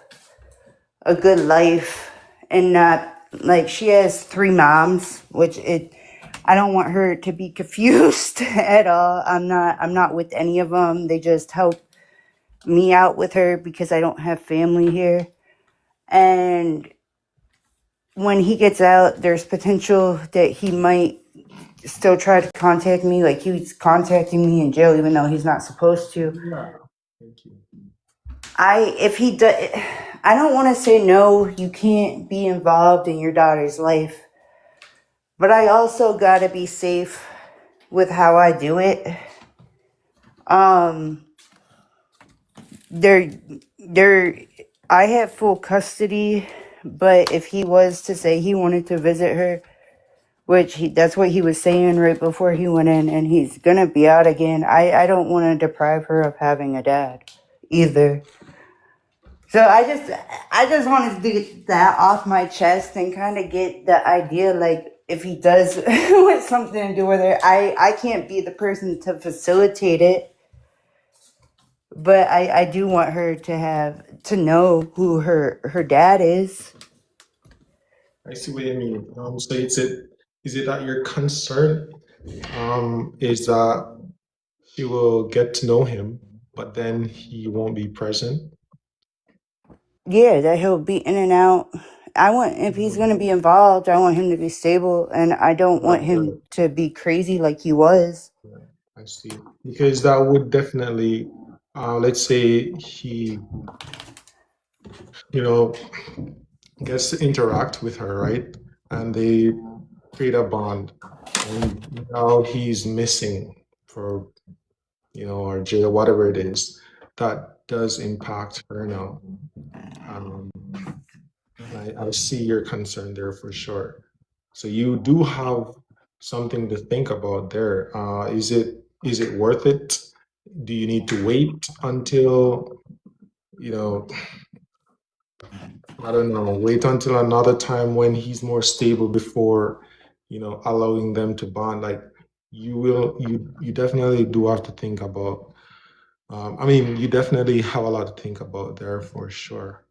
G: a good life and not like, she has 3 moms, which I don't want her to be confused at all. I'm not with any of them. They just help me out with her because I don't have family here. And when he gets out, there's potential that he might still try to contact me. Like, he's contacting me in jail even though he's not supposed to.
B: Yeah. Thank you.
G: If he does, I don't want to say no, you can't be involved in your daughter's life, but I also gotta be safe with how I do it. I have full custody, but if he was to say he wanted to visit her, which that's what he was saying right before he went in, and he's gonna be out again, I don't want to deprive her of having a dad either. So I just wanted to get that off my chest and kind of get the idea, like, if he does want something to do with her, I can't be the person to facilitate it, but I do want her to know who her dad is.
B: I see what you mean. So is it that your concern is that she will get to know him, but then he won't be present?
G: Yeah, that he'll be in and out. If he's going to be involved, I want him to be stable, and I don't want him to be crazy like he was.
B: I see. Because that would definitely, let's say he, gets to interact with her, right? And they create a bond. And now he's missing for, or jail, whatever it is. That does impact her now. I see your concern there for sure. So you do have something to think about there. Is it worth it? Do you need to wait until, I don't know, wait until another time when he's more stable before, allowing them to bond? Like, you definitely do have to think about, you definitely have a lot to think about there for sure.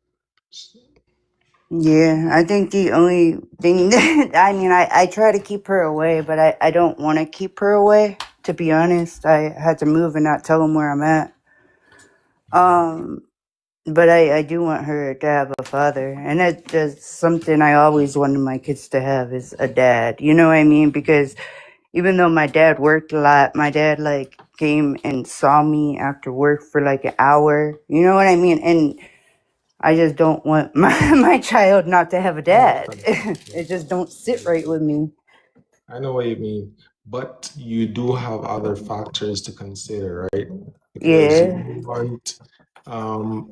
G: Yeah, I think the only thing that I mean, I try to keep her away, but I don't want to keep her away. To be honest, I had to move and not tell him where I'm at. Um, but I do want her to have a father, and that's just something I always wanted my kids to have is a dad. You know what I mean? Because even though my dad worked a lot, my dad like came and saw me after work for like an hour. You know what I mean? And I just don't want my child not to have a
B: I
G: dad.
B: understand. Yeah,
G: It just don't sit right with me.
B: I know what you mean, but you do have other factors to consider, right? Because you
G: Yeah.
B: don't want um,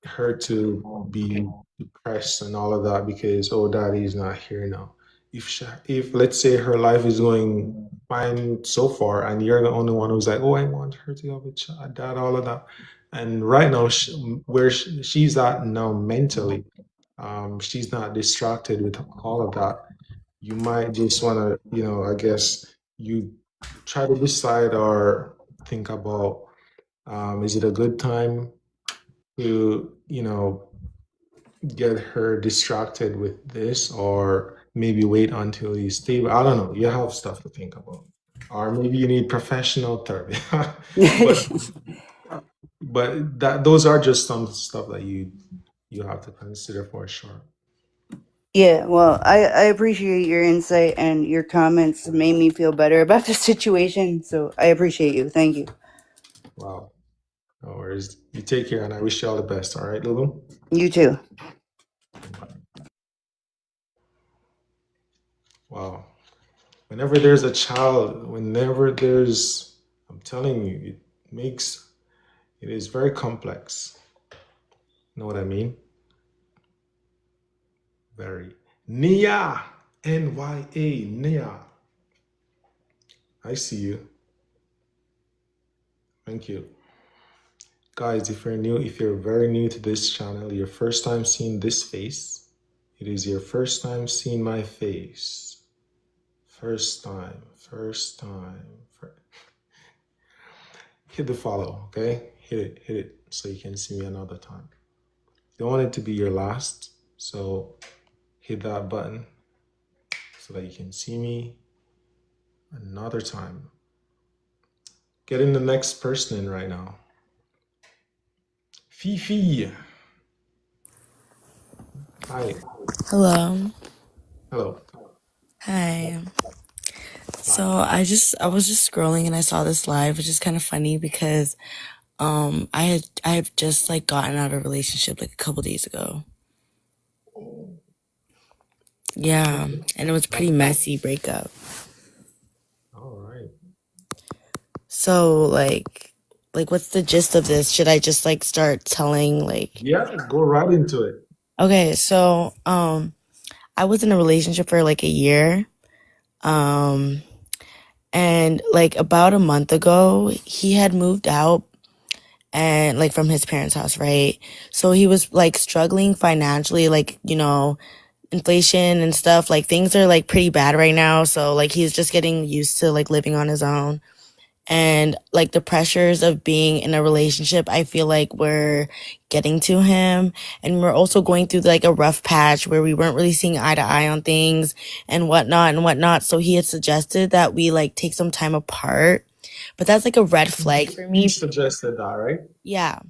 B: her to be depressed and all of that because oh, daddy's not here now. If let's say her life is going fine so far, and you're the only one who's like, oh, I want her to have a dad, all of that, and right now, where she's at now mentally, she's not distracted with all of that. You might just want to, I guess you try to decide or think about, is it a good time to, get her distracted with this, or maybe wait until he's stable. I don't know. You have stuff to think about, or maybe you need professional therapy. but but those are just some stuff that you have to consider for sure.
G: Yeah, well, I appreciate your insight and your comments made me feel better about the situation. So I appreciate you. Thank you.
B: Wow. No worries. You take care, and I wish you all the best. All right, Lulu.
G: You too.
B: Wow. Whenever there's a child, I'm telling you, it is very complex. Know what I mean? Very. Nia, Nya, Nia. I see you. Thank you. Guys, if you're very new to this channel, your first time seeing this face, it is your first time seeing my face. First time. Hit the follow, okay? Hit it so you can see me another time. You don't want it to be your last, so hit that button so that you can see me another time. Getting the next person in right now. Fifi. Hi.
H: Hello.
B: Hello.
H: Hi. So I was just scrolling and I saw this live, which is kind of funny because I've just like gotten out of a relationship like a couple days ago. Yeah, and it was a pretty messy breakup.
B: All right.
H: So like what's the gist of this? Should I just like start telling like
B: Yeah, go right into it.
H: okay, so I was in a relationship for like a year. And like about a month ago, he had moved out and like from his parents' house, right? So he was like struggling financially, like, you know, inflation and stuff, like things are like pretty bad right now. So like he's just getting used to like living on his own. And like the pressures of being in a relationship, I feel like we're getting to him. And we're also going through like a rough patch where we weren't really seeing eye to eye on things and whatnot. So he had suggested that we like take some time apart. But that's like a red flag for
B: He
H: me.
B: suggested that, right?
H: Yeah.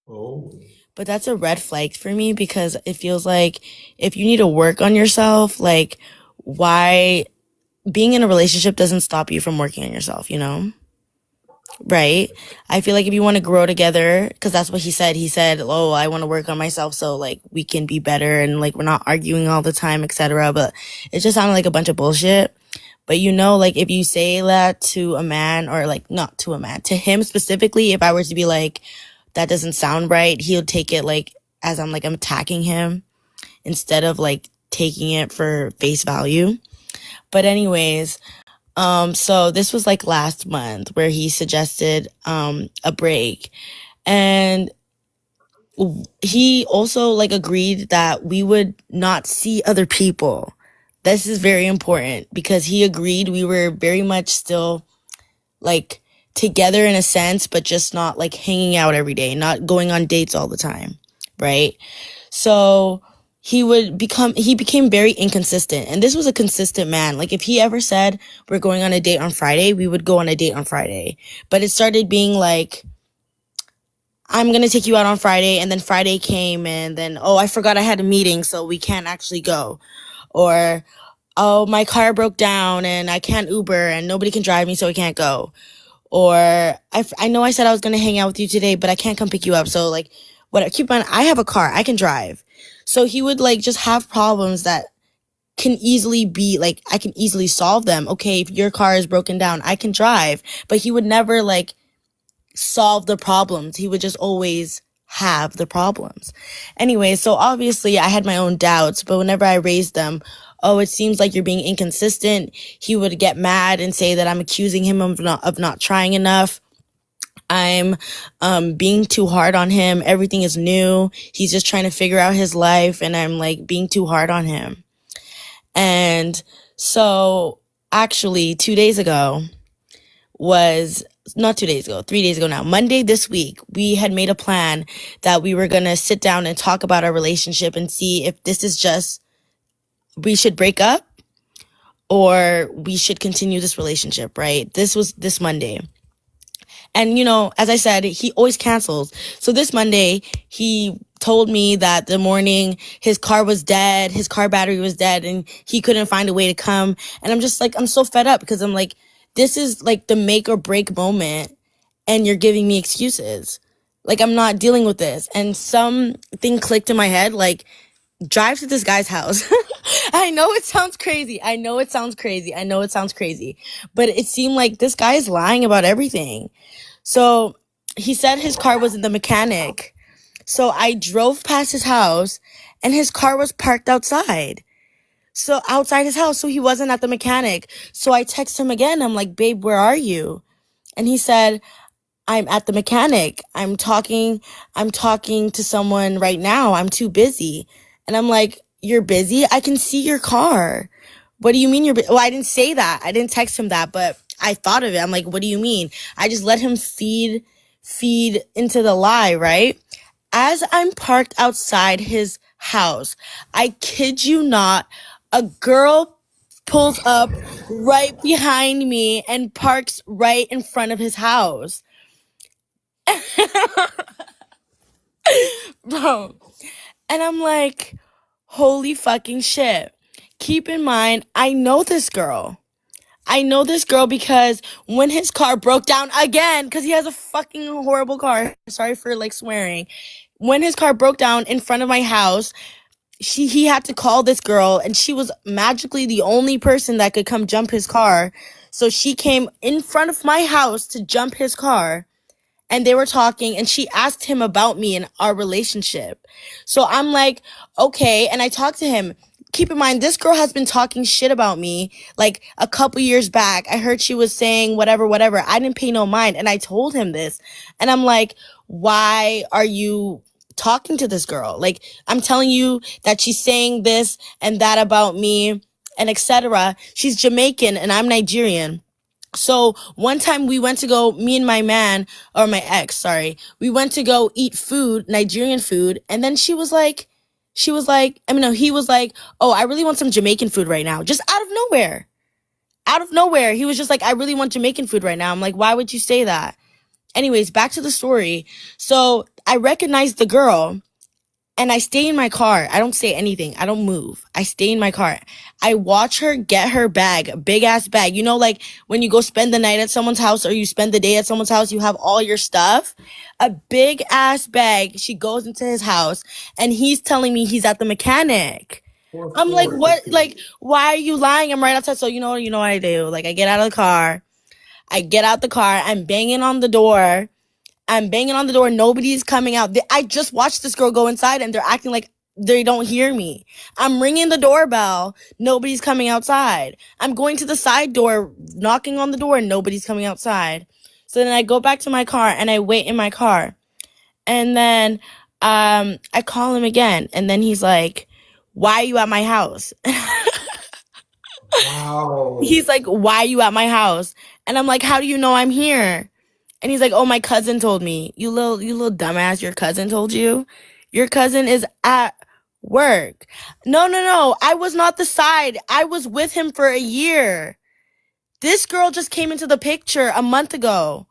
B: Oh.
H: But that's a red flag for me because it feels like if you need to work on yourself, like why being in a relationship doesn't stop you from working on yourself, you know? Right? I feel like if you want to grow together, because that's what he said. He said, "Oh, I want to work on myself so like we can be better and like we're not arguing all the time, etc." But it just sounded like a bunch of bullshit. But you know, like if you say that to a man or like not to a man, to him specifically, if I were to be like, that doesn't sound right, he'll take it like as I'm attacking him instead of like taking it for face value. But anyways, so this was like last month where he suggested a break. And he also like agreed that we would not see other people. This is very important because he agreed we were very much still like together in a sense, but just not like hanging out every day, not going on dates all the time, right? So he became very inconsistent. And this was a consistent man. Like if he ever said we're going on a date on Friday, we would go on a date on Friday. But it started being like, I'm going to take you out on Friday. And then Friday came and then, oh, I forgot I had a meeting, so we can't actually go. Or, oh, my car broke down and I can't Uber and nobody can drive me, so I can't go. Or I know I said I was going to hang out with you today, but I can't come pick you up. So like, what? Keep in mind, I have a car. I can drive. So he would like just have problems that can easily be like, I can easily solve them. Okay, if your car is broken down, I can drive. But he would never like solve the problems. He would just always have the problems. Anyway, so obviously I had my own doubts, but whenever I raised them, oh, it seems like you're being inconsistent, he would get mad and say that I'm accusing him of not trying enough. I'm being too hard on him. Everything is new. He's just trying to figure out his life, and I'm like being too hard on him. And so actually 2 days ago was not 2 days ago, 3 days ago now, Monday this week, we had made a plan that we were going to sit down and talk about our relationship and see if this is just, we should break up or we should continue this relationship, right? This was this Monday. And, you know, as I said, he always cancels. So this Monday, he told me that the morning his car was dead, his car battery was dead, and he couldn't find a way to come. And I'm just like, I'm so fed up because I'm like, this is like the make or break moment, and you're giving me excuses. Like, I'm not dealing with this. And something clicked in my head, like, drive to this guy's house. I know it sounds crazy. I know it sounds crazy. But it seemed like this guy is lying about everything. So he said his car was in the mechanic. So I drove past his house and his car was parked outside. So outside his house. So he wasn't at the mechanic. So I text him again. I'm like, babe, where are you? And he said, I'm at the mechanic. I'm talking to someone right now. I'm too busy. And I'm like, you're busy? I can see your car. What do you mean you're busy? Well, I didn't say that. I didn't text him that, but I thought of it. I'm like, what do you mean? I just let him feed into the lie, right? As I'm parked outside his house, I kid you not, a girl pulls up right behind me and parks right in front of his house. Bro. And I'm like, holy fucking shit. Keep in mind, I know this girl. Because when his car broke down again, because he has a fucking horrible car. Sorry for like swearing. When his car broke down in front of my house, he had to call this girl, and she was magically the only person that could come jump his car. So she came in front of my house to jump his car. And they were talking, and she asked him about me and our relationship. So I'm like, okay. And I talked to him. Keep in mind, this girl has been talking shit about me like a couple years back. I heard she was saying whatever. I didn't pay no mind. And I told him this. And I'm like, why are you talking to this girl? Like, I'm telling you that she's saying this and that about me and etc. She's Jamaican and I'm Nigerian. So one time we went to go, me and my man, or my ex, sorry, we went to go eat food, Nigerian food. And then he was like, oh, I really want some Jamaican food right now. Just out of nowhere. He was just like, I really want Jamaican food right now. I'm like, why would you say that? Anyways, back to the story. So I recognized the girl. And I stay in my car. I don't say anything. I don't move. I stay in my car. I watch her get her bag, a big ass bag. You know, like when you go spend the night at someone's house or you spend the day at someone's house, you have all your stuff. A big ass bag. She goes into his house and he's telling me he's at the mechanic. I'm like, what? Like, why are you lying? I'm right outside. So you know what I do? Like, I get out of the car. I'm banging on the door. Nobody's coming out. I just watched this girl go inside and they're acting like they don't hear me. I'm ringing the doorbell. Nobody's coming outside. I'm going to the side door, knocking on the door, and nobody's coming outside. So then I go back to my car and I wait in my car. And then I call him again. And then he's like, why are you at my house?
B: Wow.
H: He's like, why are you at my house? And I'm like, how do you know I'm here? And he's like, oh, my cousin told me. You little dumbass, your cousin told you? Your cousin is at Work. No. I was not the side. I was with him for a year. This girl just came into the picture a month ago.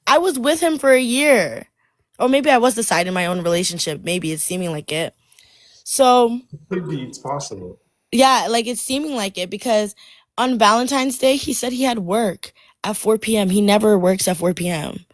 H: I was with him for a year. Or maybe I was the side in my own relationship. Maybe it's seeming like it. So,
B: Could be, it's possible.
H: yeah, like it's seeming like it because on Valentine's Day, he said he had work at 4 p.m. He never works at 4 p.m.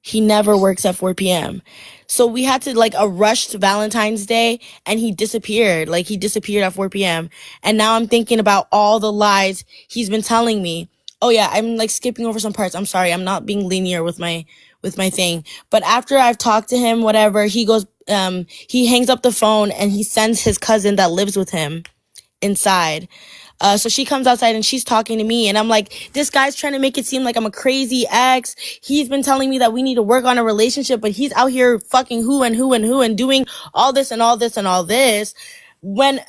H: He never works at 4 p.m. So we had to like a rushed Valentine's Day and he disappeared. Like he disappeared at 4 p.m. And now I'm thinking about all the lies he's been telling me. Oh yeah, I'm like skipping over some parts. I'm sorry. I'm not being linear with my thing. But after I've talked to him, whatever, he goes he hangs up the phone and he sends his cousin that lives with him inside. So she comes outside and she's talking to me and I'm like, this guy's trying to make it seem like I'm a crazy ex. He's been telling me that we need to work on a relationship, but he's out here fucking who and doing all this and all this and all this. When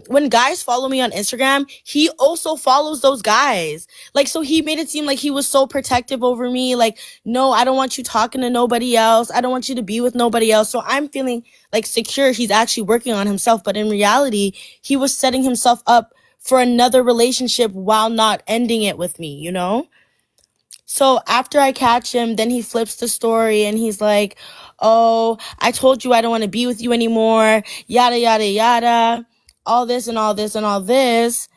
H: when guys follow me on Instagram, he also follows those guys. Like, so he made it seem like he was so protective over me. Like, no, I don't want you talking to nobody else. I don't want you to be with nobody else. So I'm feeling like secure. He's actually working on himself. But in reality, he was setting himself up for another relationship while not ending it with me, you know? So after I catch him, then he flips the story and he's like, oh, I told you I don't want to be with you anymore, yada, yada, yada, all this and all this and all this.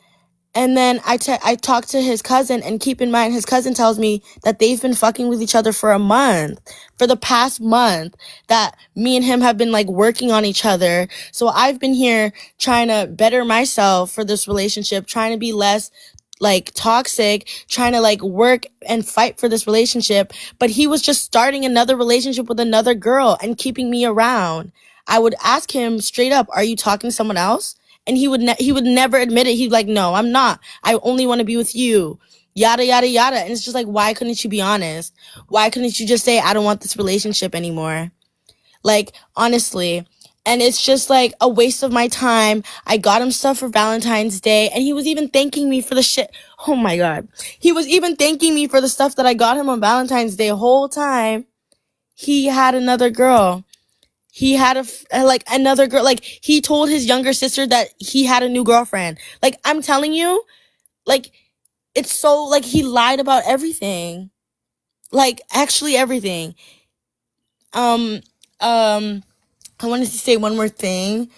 H: And then I talk to his cousin, and keep in mind, his cousin tells me that they've been fucking with each other for a month, for the past month, that me and him have been like working on each other. So I've been here trying to better myself for this relationship, trying to be less like toxic, trying to like work and fight for this relationship. But he was just starting another relationship with another girl and keeping me around. I would ask him straight up, are you talking to someone else? And he would never admit it. He'd be like, no, I'm not. I only want to be with you. Yada, yada, yada. And it's just like, why couldn't you be honest? Why couldn't you just say, I don't want this relationship anymore? Like, honestly. And it's just like a waste of my time. I got him stuff for Valentine's Day, and he was even thanking me for the shit. Oh my God. He was even thanking me for the stuff that I got him on Valentine's Day. Whole time, he had another girl. He had another girl. Like, he told his younger sister that he had a new girlfriend. Like, I'm telling you, like, it's so, like, he lied about everything. Like, actually everything. I wanted to say one more thing.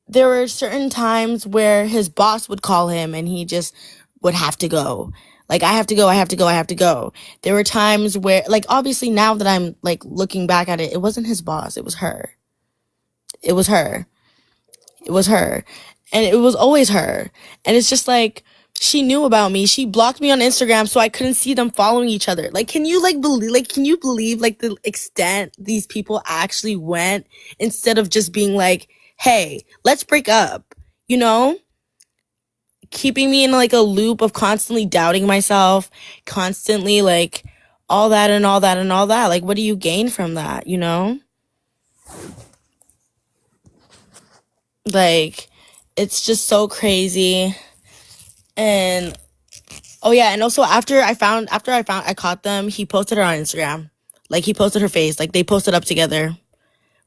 H: There were certain times where his boss would call him and he just would have to go. Like, I have to go. There were times where, like, obviously now that I'm, like, looking back at it, it wasn't his boss. It was her. And it was always her. And it's just like, she knew about me. She blocked me on Instagram so I couldn't see them following each other. Like, can you believe like the extent these people actually went, instead of just being like, hey, let's break up, you know? Keeping me in like a loop of constantly doubting myself, constantly like all that and all that and all that. Like, what do you gain from that, you know? Like, it's just so crazy. And oh yeah, and also after I caught them, he posted her on Instagram. Like, he posted her face. Like, they posted up together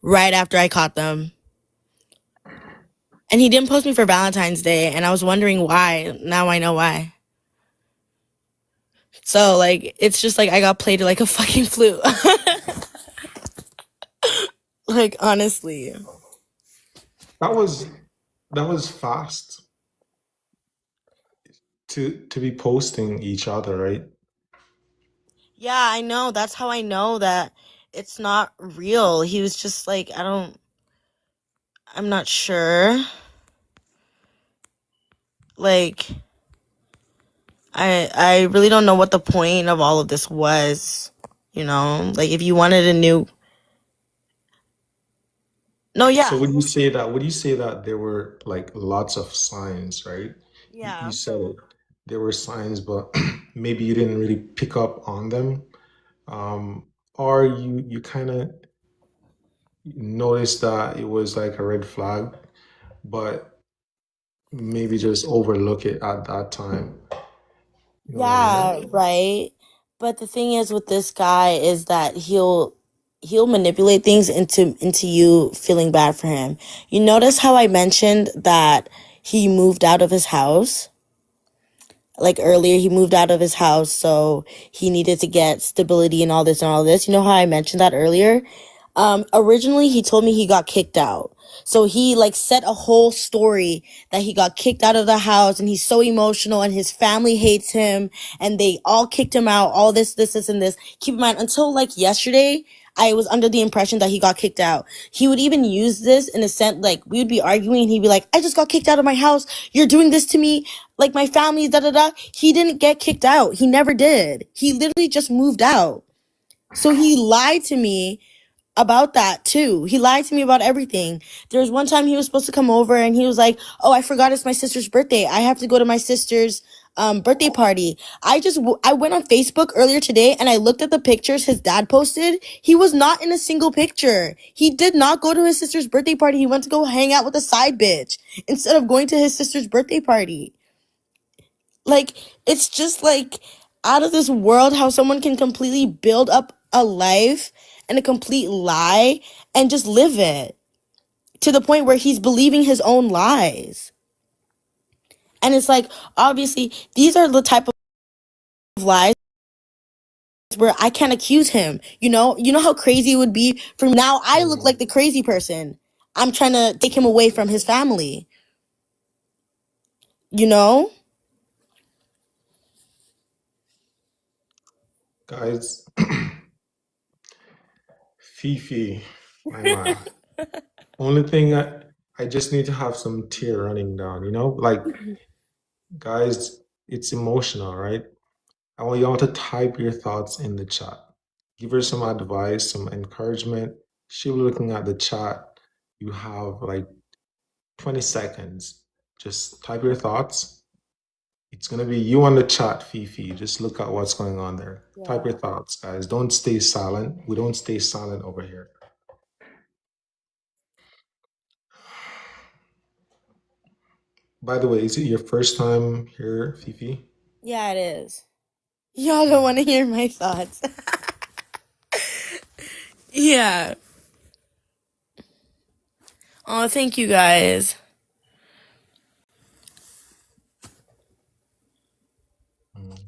H: right after I caught them. And he didn't post me for Valentine's Day, and I was wondering why. Now I know why. So, like, it's just like I got played like a fucking flute. Like, honestly.
B: That was fast to be posting each other, right?
H: Yeah, I know. That's how I know that it's not real. He was just like, I'm not sure. Like, I really don't know what the point of all of this was, you know? Like, if you wanted a new... No, yeah.
B: So would you say that there were like lots of signs, right?
H: Yeah.
B: You said it. There were signs, but maybe you didn't really pick up on them. Or you kind of noticed that it was like a red flag, but maybe just overlook it at that time. You know what I mean?
H: Yeah, right. But the thing is with this guy is that he'll manipulate things into you feeling bad for him. You notice how I mentioned that he moved out of his house? Like earlier, he moved out of his house, so he needed to get stability and all this and all this. You know how I mentioned that earlier? Originally he told me he got kicked out. So he like set a whole story that he got kicked out of the house and he's so emotional and his family hates him and they all kicked him out, all this, and this. Keep in mind, until like yesterday, I was under the impression that he got kicked out. He would even use this in a sense, like we would be arguing and he'd be like, I just got kicked out of my house. You're doing this to me. Like my family, da da da. He didn't get kicked out. He never did. He literally just moved out. So he lied to me about that too. He lied to me about everything. There was one time he was supposed to come over and he was like, "Oh, I forgot it's my sister's birthday. I have to go to my sister's birthday party." I went on Facebook earlier today and I looked at the pictures his dad posted. He was not in a single picture. He did not go to his sister's birthday party. He went to go hang out with a side bitch instead of going to his sister's birthday party. Like, it's just like out of this world how someone can completely build up a life and a complete lie and just live it to the point where he's believing his own lies. And it's like, obviously, these are the type of lies where I can't accuse him. You know how crazy it would be for me. Now I look like the crazy person. I'm trying to take him away from his family. You know?
B: Guys, Fifi, my man. Only thing I just need to have some tear running down, you know? Like, guys, it's emotional, right? I want y'all to type your thoughts in the chat. Give her some advice, some encouragement. She'll be looking at the chat. You have like 20 seconds. Just type your thoughts. It's gonna be you on the chat, Fifi. Just look at what's going on there. Type your thoughts, guys. Don't stay silent. We don't stay silent over here. By the way, is it your first time here, Fifi?
H: Yeah, it is. Y'all don't want to hear my thoughts. Yeah. Oh, thank you guys.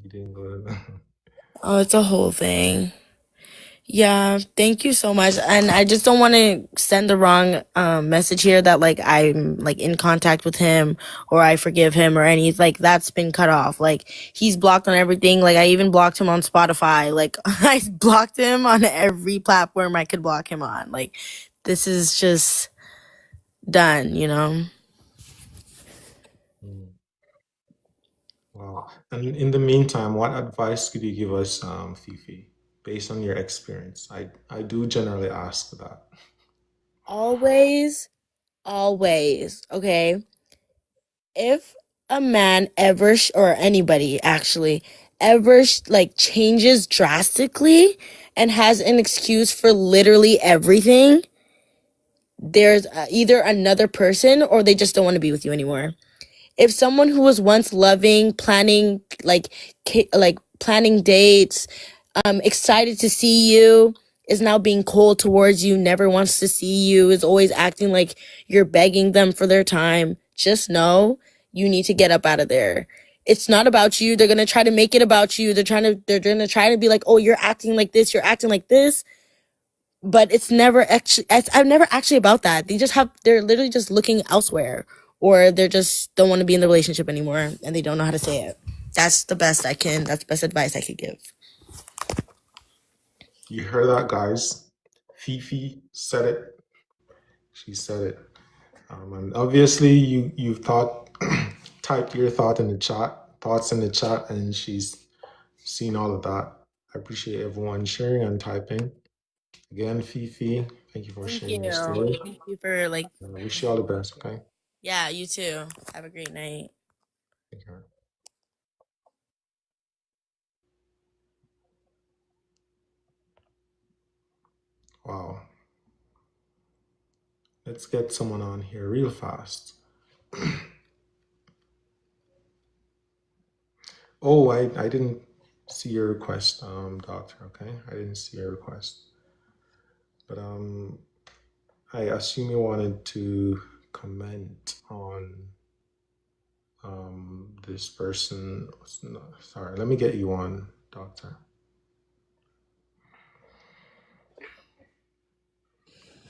B: You didn't go to that.
H: Oh, it's a whole thing. Yeah, thank you so much. And I just don't want to send the wrong message here that like I'm like in contact with him or I forgive him or any like that's been cut off. Like he's blocked on everything. Like I even blocked him on Spotify. Like I blocked him on every platform I could block him on. Like this is just done, you know?
B: Wow. And in the meantime, what advice could you give us, Fifi, based on your experience? I do generally ask that.
H: Always, okay? If a man ever or anybody actually ever like changes drastically and has an excuse for literally everything, there's either another person or they just don't want to be with you anymore. If someone who was once loving, planning like planning dates, excited to see you, is now being cold towards you, never wants to see you, is always acting like you're begging them for their time, just know you need to get up out of there. It's not about you. They're gonna try to make it about you. They're gonna try to be like, oh, you're acting like this, you're acting like this. But it's never actually, I'm never actually about that. They're literally just looking elsewhere or they're just don't want to be in the relationship anymore and they don't know how to say it. That's the best advice I could give.
B: You heard that, guys? Fifi said it. She said it. And obviously, you've typed your thoughts in the chat, and she's seen all of that. I appreciate everyone sharing and typing. Again, Fifi, thank you for
H: Thank
B: sharing
H: you.
B: your story.
H: Thank you for like,
B: I wish you all the best. Okay.
H: yeah, you too. Have a great night.
B: Take care. Wow. Let's get someone on here real fast. Oh, I didn't see your request, doctor. Okay, I didn't see your request. But I assume you wanted to comment on this person. No, sorry, let me get you on, doctor.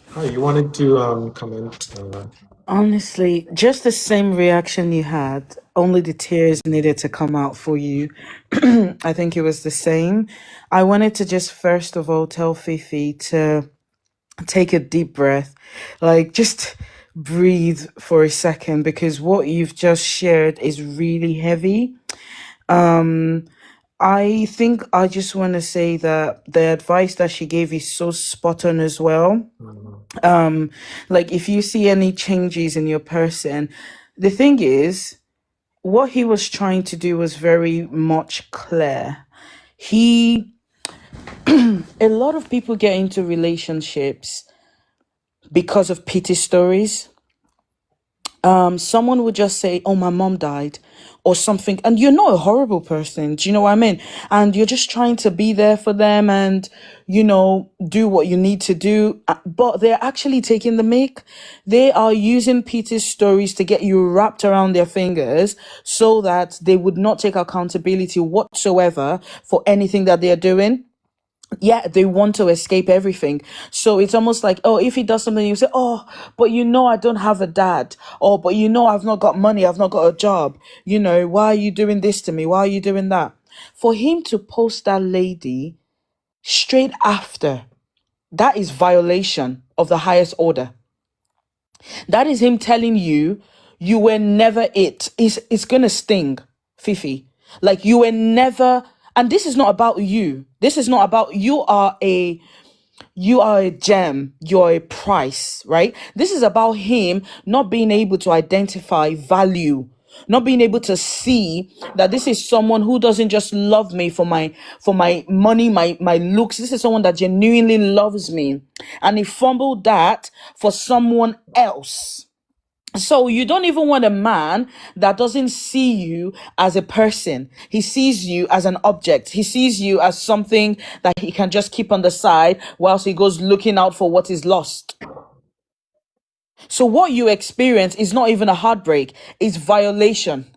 B: Hi, you wanted to comment.
D: Honestly, just the same reaction you had, only the tears needed to come out for you. I think it was the same. I wanted to just first of all tell Fifi to take a deep breath, like just breathe for a second, because what you've just shared is really heavy. I think I just want to say that the advice that she gave is so spot on as well. Like if you see any changes in your person, the thing is, what he was trying to do was very much clear. He, a lot of people get into relationships because of pity stories. Someone would just say, "Oh, my mom died," or something, and you're not a horrible person. Do you know what I mean? And you're just trying to be there for them and, do what you need to do. But they're actually taking the mick. They are using Peter's stories to get you wrapped around their fingers so that they would not take accountability whatsoever for anything that they're doing. Yeah, they want to escape everything. So it's almost like, oh, if he does something, you say, oh, but I don't have a dad. Oh, but I've not got money. I've not got a job. Why are you doing this to me? Why are you doing that? For him to post that lady straight after, that is violation of the highest order. That is him telling you, you were never it. It's going to sting, Fifi. Like you were never, and this is not about you. This is not about, you are a gem, you're a price, right? This is about him not being able to identify value, not being able to see that this is someone who doesn't just love me for my money, my looks. This is someone that genuinely loves me, and he fumbled that for someone else. So you don't even want a man that doesn't see you as a person. He sees you as an object. He sees you as something that he can just keep on the side whilst he goes looking out for what is lost. So what you experience is not even a heartbreak, it's violation.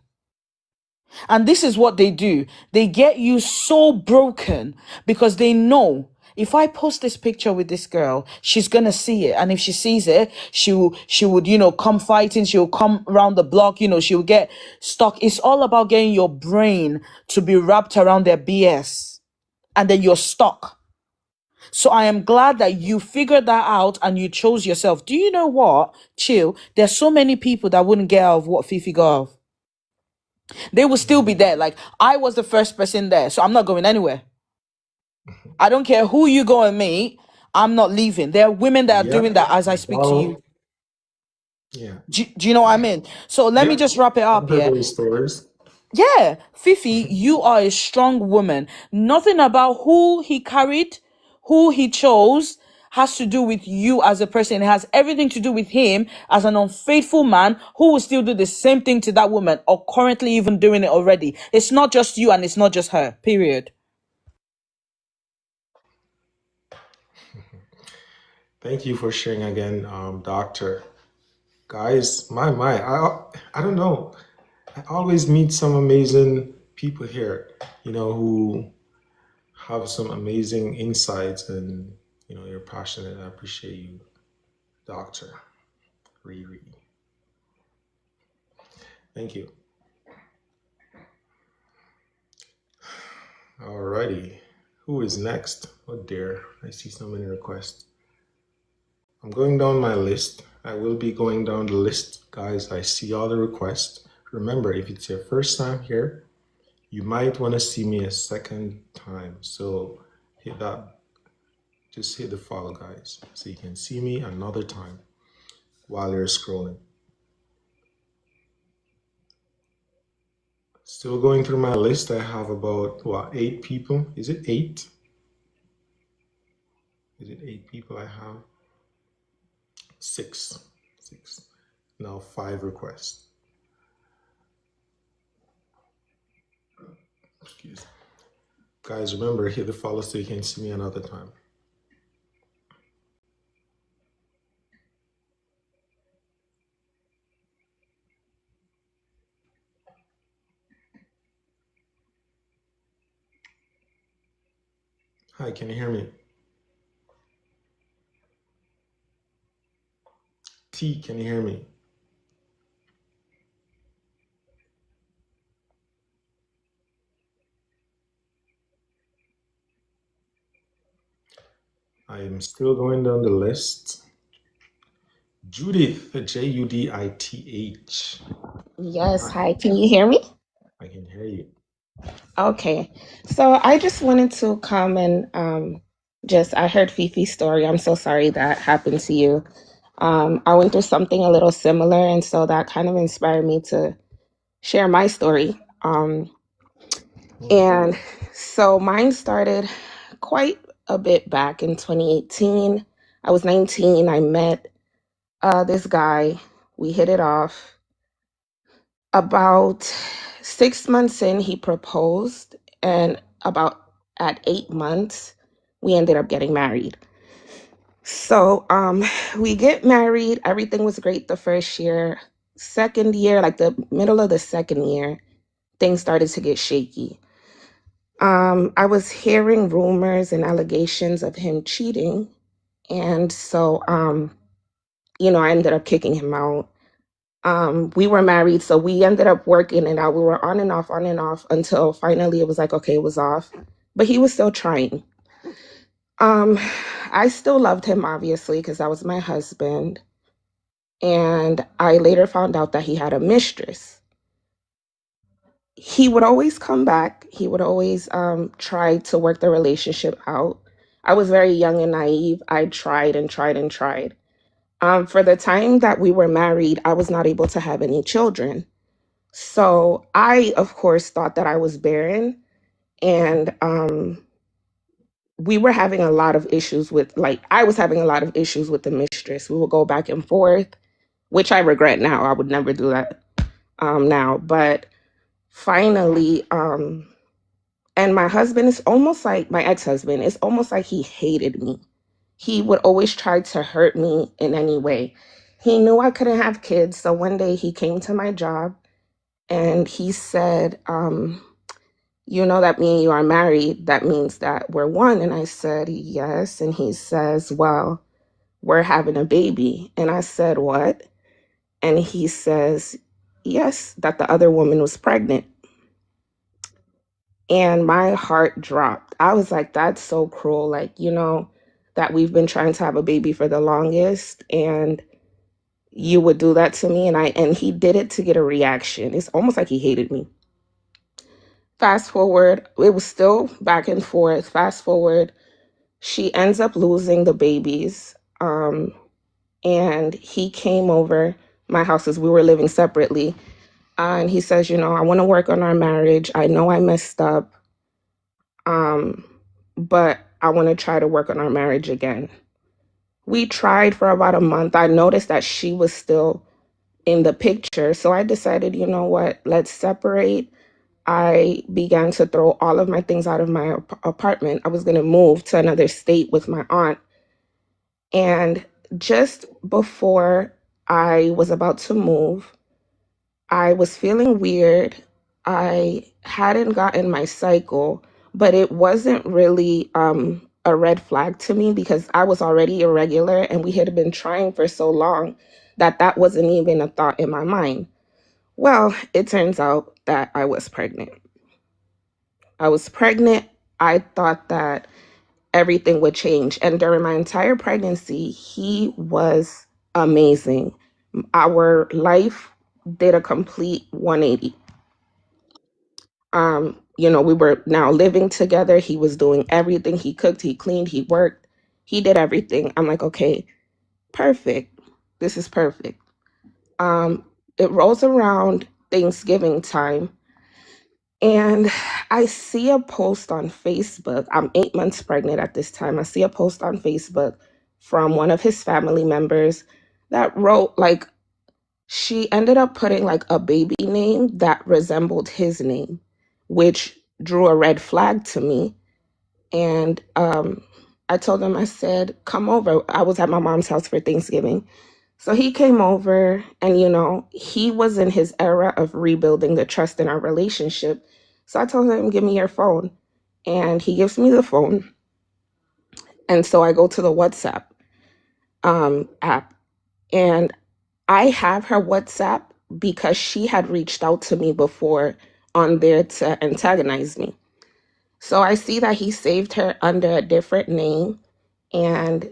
D: And this is what they do. They get you so broken because they know, if I post this picture with this girl, she's gonna see it. And if she sees it, she would, come fighting, she'll come around the block, she'll get stuck. It's all about getting your brain to be wrapped around their BS. And then you're stuck. So I am glad that you figured that out and you chose yourself. Do you know what? Chill. There's so many people that wouldn't get out of what Fifi got out of. They will still be there. Like, I was the first person there, so I'm not going anywhere. I don't care who you go and meet, I'm not leaving. There are women that are
B: Yeah.
D: doing that as I speak to you.
B: Yeah.
D: Do you know what I mean? So let me just wrap it up
B: I've heard
D: here.
B: those stories.
D: Yeah, Fifi, you are a strong woman. Nothing about who he carried, who he chose, has to do with you as a person. It has everything to do with him as an unfaithful man who will still do the same thing to that woman, or currently even doing it already. It's not just you and it's not just her, period.
B: Thank you for sharing again, doctor. Guys, I don't know. I always meet some amazing people here, who have some amazing insights, and you're passionate. I appreciate you, doctor Riri. Thank you. Alrighty. Who is next? Oh dear, I see so many requests. I'm going down my list. I will be going down the list, guys. I see all the requests. Remember, if it's your first time here, you might want to see me a second time. So hit that, just hit the follow, guys, so you can see me another time while you're scrolling. Still going through my list. I have about, 8 people. Is it 8? Is it 8 people I have? 6. Now 5 requests. Excuse me. Guys, remember, hit the follow so you can see me another time. Hi, can you hear me? T, can you hear me? I am still going down the list. Judith, Judith.
I: Yes,
B: Hi,
I: hi. Can you hear me?
B: I can hear you.
I: Okay. So I just wanted to come and just I heard Fifi's story. I'm so sorry that happened to you. I went through something a little similar, and so that kind of inspired me to share my story. And so mine started quite a bit back in 2018. I was 19. I met this guy. We hit it off. About 6 months in, he proposed, and about at 8 months, we ended up getting married. So we get married. Everything was great the first year. Second year, like the middle of the second year, things started to get shaky. I was hearing rumors and allegations of him cheating, and so I ended up kicking him out. We were married, so we ended up working it out. We were on and off until finally it was like, okay, it was off. But he was still trying. I still loved him, obviously, because that was my husband. And I later found out that he had a mistress. He would always come back. He would always try to work the relationship out. I was very young and naive. I tried and tried and tried. For the time that we were married, I was not able to have any children. So I, of course, thought that I was barren, and we were having a lot of issues with, like, I was having a lot of issues with the mistress. We would go back and forth, which I regret now. I would never do that now. But finally, and my husband is almost like my ex-husband. It's almost like he hated me. He would always try to hurt me in any way. He knew I couldn't have kids, so one day he came to my job and he said, you know that me and you are married, that means that we're one. And I said, yes. And he says, well, we're having a baby. And I said, what? And he says, yes, that the other woman was pregnant. And my heart dropped. I was like, that's so cruel. Like, that we've been trying to have a baby for the longest, and you would do that to me. And he did it to get a reaction. It's almost like he hated me. Fast forward, it was still back and forth. Fast forward, she ends up losing the babies. And he came over my house as we were living separately. And he says, I want to work on our marriage. I know I messed up. But I want to try to work on our marriage again. We tried for about a month. I noticed that she was still in the picture. So I decided, you know what, let's separate. I began to throw all of my things out of my apartment. I was going to move to another state with my aunt. And just before I was about to move, I was feeling weird. I hadn't gotten my cycle, but it wasn't really a red flag to me because I was already irregular and we had been trying for so long that wasn't even a thought in my mind. Well, it turns out that I was pregnant. I thought that everything would change. And during my entire pregnancy, he was amazing. Our life did a complete 180. We were now living together. He was doing everything. He cooked, he cleaned, he worked, he did everything. I'm like, okay, perfect. This is perfect. It rolls around Thanksgiving time, and I see a post on Facebook. I'm 8 months pregnant at this time. I see a post on Facebook from one of his family members that wrote, like, she ended up putting like a baby name that resembled his name, which drew a red flag to me. And I told him, I said, come over. I was at my mom's house for Thanksgiving. So he came over, and, he was in his era of rebuilding the trust in our relationship. So I told him, give me your phone. And he gives me the phone. And so I go to the WhatsApp app, and I have her WhatsApp because she had reached out to me before on there to antagonize me. So I see that he saved her under a different name, and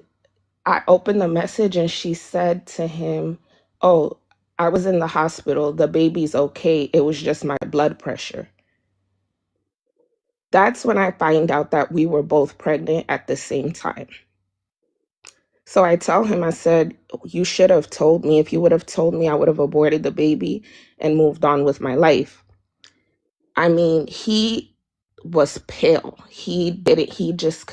I: I opened the message and she said to him, "Oh, I was in the hospital. The baby's okay. It was just my blood pressure." That's when I find out that we were both pregnant at the same time. So I tell him, I said, "You should have told me. If you would have told me, I would have aborted the baby and moved on with my life." I mean, he was pale. He did it. He just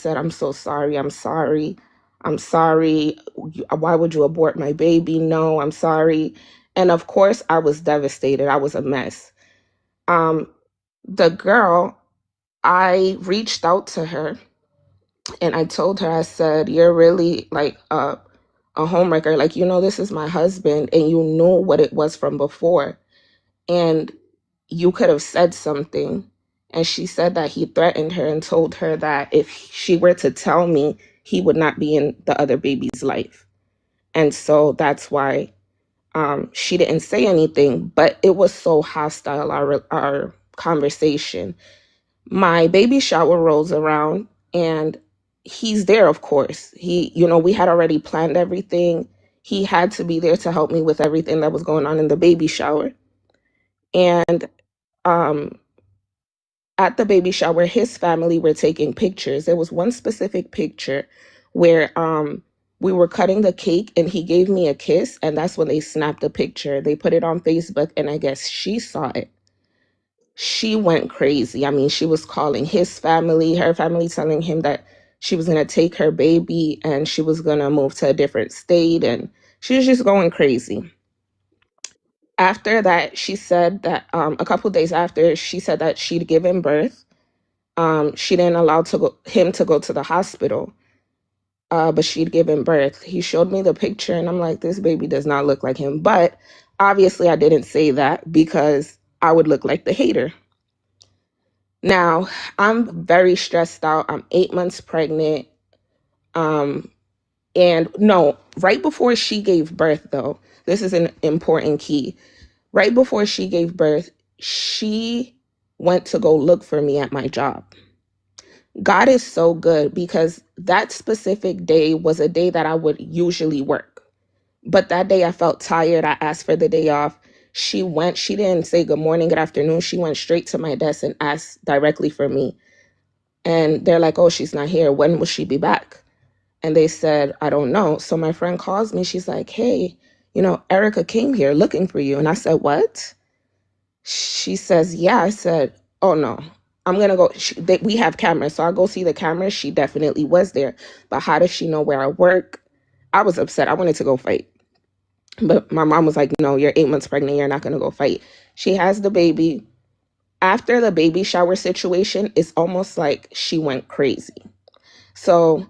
I: said, "I'm so sorry. I'm sorry. I'm sorry. Why would you abort my baby? No, I'm sorry." And of course, I was devastated. I was a mess. Um, the girl, I reached out to her and I told her, I said, "You're really like a homewrecker. Like, this is my husband and you knew what it was from before. And you could have said something." And she said that he threatened her and told her that if she were to tell me, he would not be in the other baby's life. And so that's why she didn't say anything, but it was so hostile, our conversation. My baby shower rolls around and he's there, of course. We had already planned everything. He had to be there to help me with everything that was going on in the baby shower. And um, at the baby shower, his family were taking pictures. There was one specific picture where we were cutting the cake and he gave me a kiss, and that's when they snapped the picture. They put it on Facebook, and I guess she saw it. She went crazy. I mean, she was calling his family, her family, telling him that she was going to take her baby and she was going to move to a different state. And she was just going crazy. After that, she said that a couple days after, she said that she'd given birth. She didn't allow him to go to the hospital, but she'd given birth. He showed me the picture, and I'm like, this baby does not look like him. But obviously, I didn't say that because I would look like the hater. Now, I'm very stressed out. I'm 8 months pregnant. And no, right before she gave birth, though, this is an important key. Right before she gave birth, she went to go look for me at my job. God is so good because that specific day was a day that I would usually work. But that day I felt tired. I asked for the day off. She didn't say good morning, good afternoon. She went straight to my desk and asked directly for me. And they're like, "Oh, she's not here. When will she be back?" And they said, "I don't know." So my friend calls me. She's like, "Hey, Erica came here looking for you." And I said, "What?" She says, "Yeah." I said, "Oh, no. I'm going to go." We have cameras, so I'll go see the cameras. She definitely was there. But how does she know where I work? I was upset. I wanted to go fight. But my mom was like, "No, you're 8 months pregnant. You're not going to go fight." She has the baby. After the baby shower situation, it's almost like she went crazy. So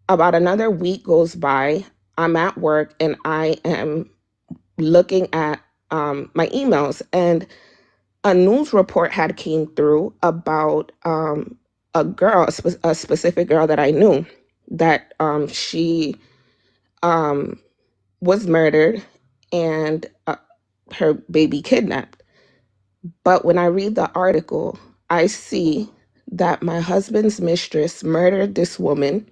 I: about another week goes by. I'm at work and I am looking at my emails, and a news report had came through about a girl, a specific girl that I knew, that she was murdered and her baby kidnapped. But when I read the article, I see that my husband's mistress murdered this woman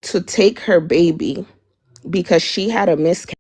I: to take her baby because she had a miscarriage.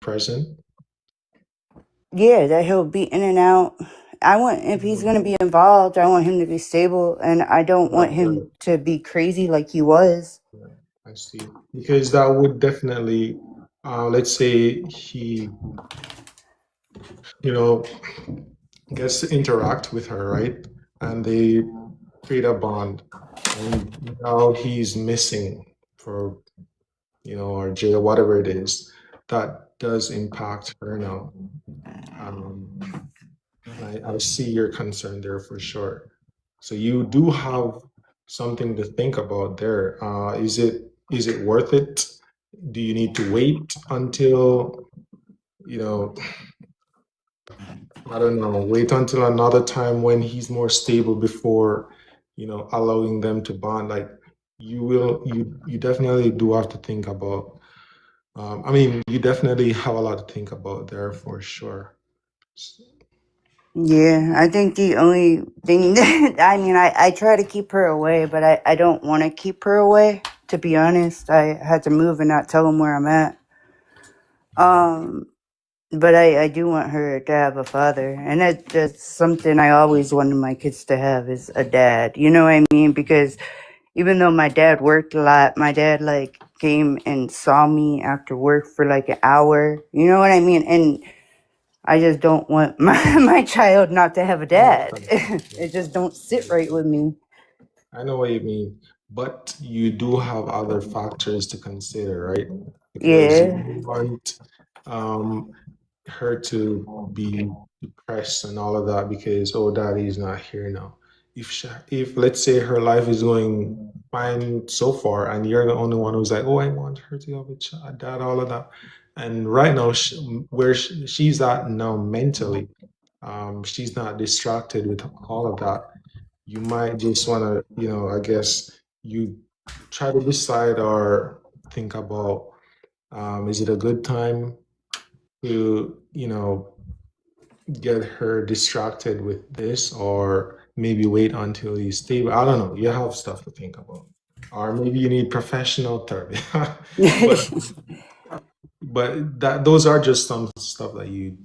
B: present?
G: Yeah, that he'll be in and out. If he's going to be involved, I want him to be stable, and I don't want him to be crazy like he was.
B: I see. Because that would definitely, let's say he, gets to interact with her, right? And they create a bond. And now he's missing for, or jail, whatever it is. That does impact her now. I see your concern there for sure. So you do have something to think about there. Is it worth it? Do you need to wait until, I don't know, wait until another time when he's more stable before, allowing them to bond? Like you definitely do have to think about, you definitely have a lot to think about there for sure.
G: Yeah, I think the only thing that, I try to keep her away, but I don't want to keep her away, to be honest. I had to move and not tell him where I'm at. But I do want her to have a father, and that's something I always wanted my kids to have, is a dad. You know what I mean? Because even though my dad worked a lot, my dad came and saw me after work for an hour. You know what I mean? And I just don't want my child not to have a dad. It just don't sit right with me.
B: I know what you mean, but you do have other factors to consider, right? Because
G: Yeah.
B: you want her to be depressed and all of that because daddy's not here now. If let's say her life is going fine so far, and you're the only one who's like, I want her to have a dad, all of that, and right now where she's at now mentally, she's not distracted with all of that. You might just want to, I guess you try to decide or think about, is it a good time to, get her distracted with this, or maybe wait until he's stable? I don't know. You have stuff to think about. Or maybe you need professional therapy. but those are just some stuff that you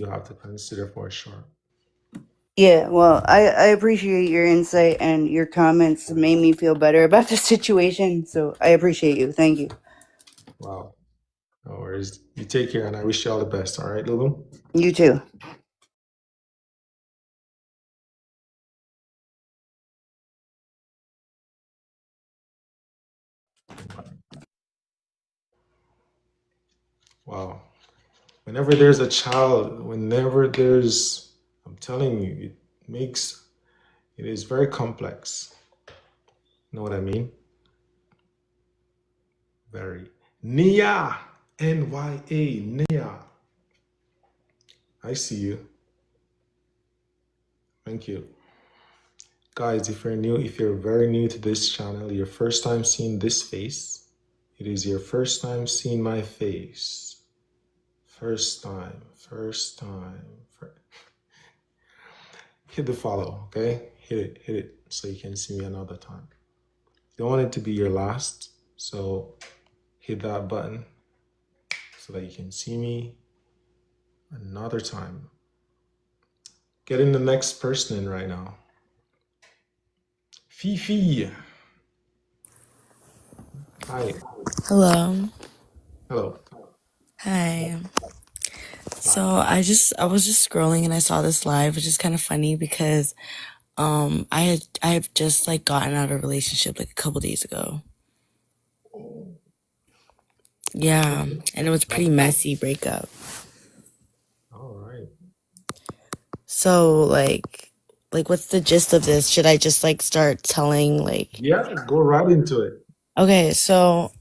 B: have to consider for sure.
G: Yeah, well, I appreciate your insight, and your comments made me feel better about the situation. So I appreciate you. Thank you.
B: Wow. No worries. You take care, and I wish you all the best. All right, Lulu?
G: You too.
B: Wow. Whenever there's a child, I'm telling you, it is very complex. Know what I mean? Very. Nia, N-Y-A, Nia. I see you. Thank you. Guys, if you're very new to this channel, your first time seeing this face, it is your first time seeing my face. First time. Hit the follow, okay? Hit it so you can see me another time. You don't want it to be your last, so hit that button so that you can see me another time. Getting the next person in right now. Fifi. Hi.
H: Hello.
B: Hello.
H: Hi. So I was just scrolling and I saw this live, which is kind of funny because I have just gotten out of a relationship a couple days ago. Yeah, and it was pretty messy breakup.
B: All right.
H: So what's the gist of this? Should I just start telling
B: Yeah, go right into it.
H: Okay, so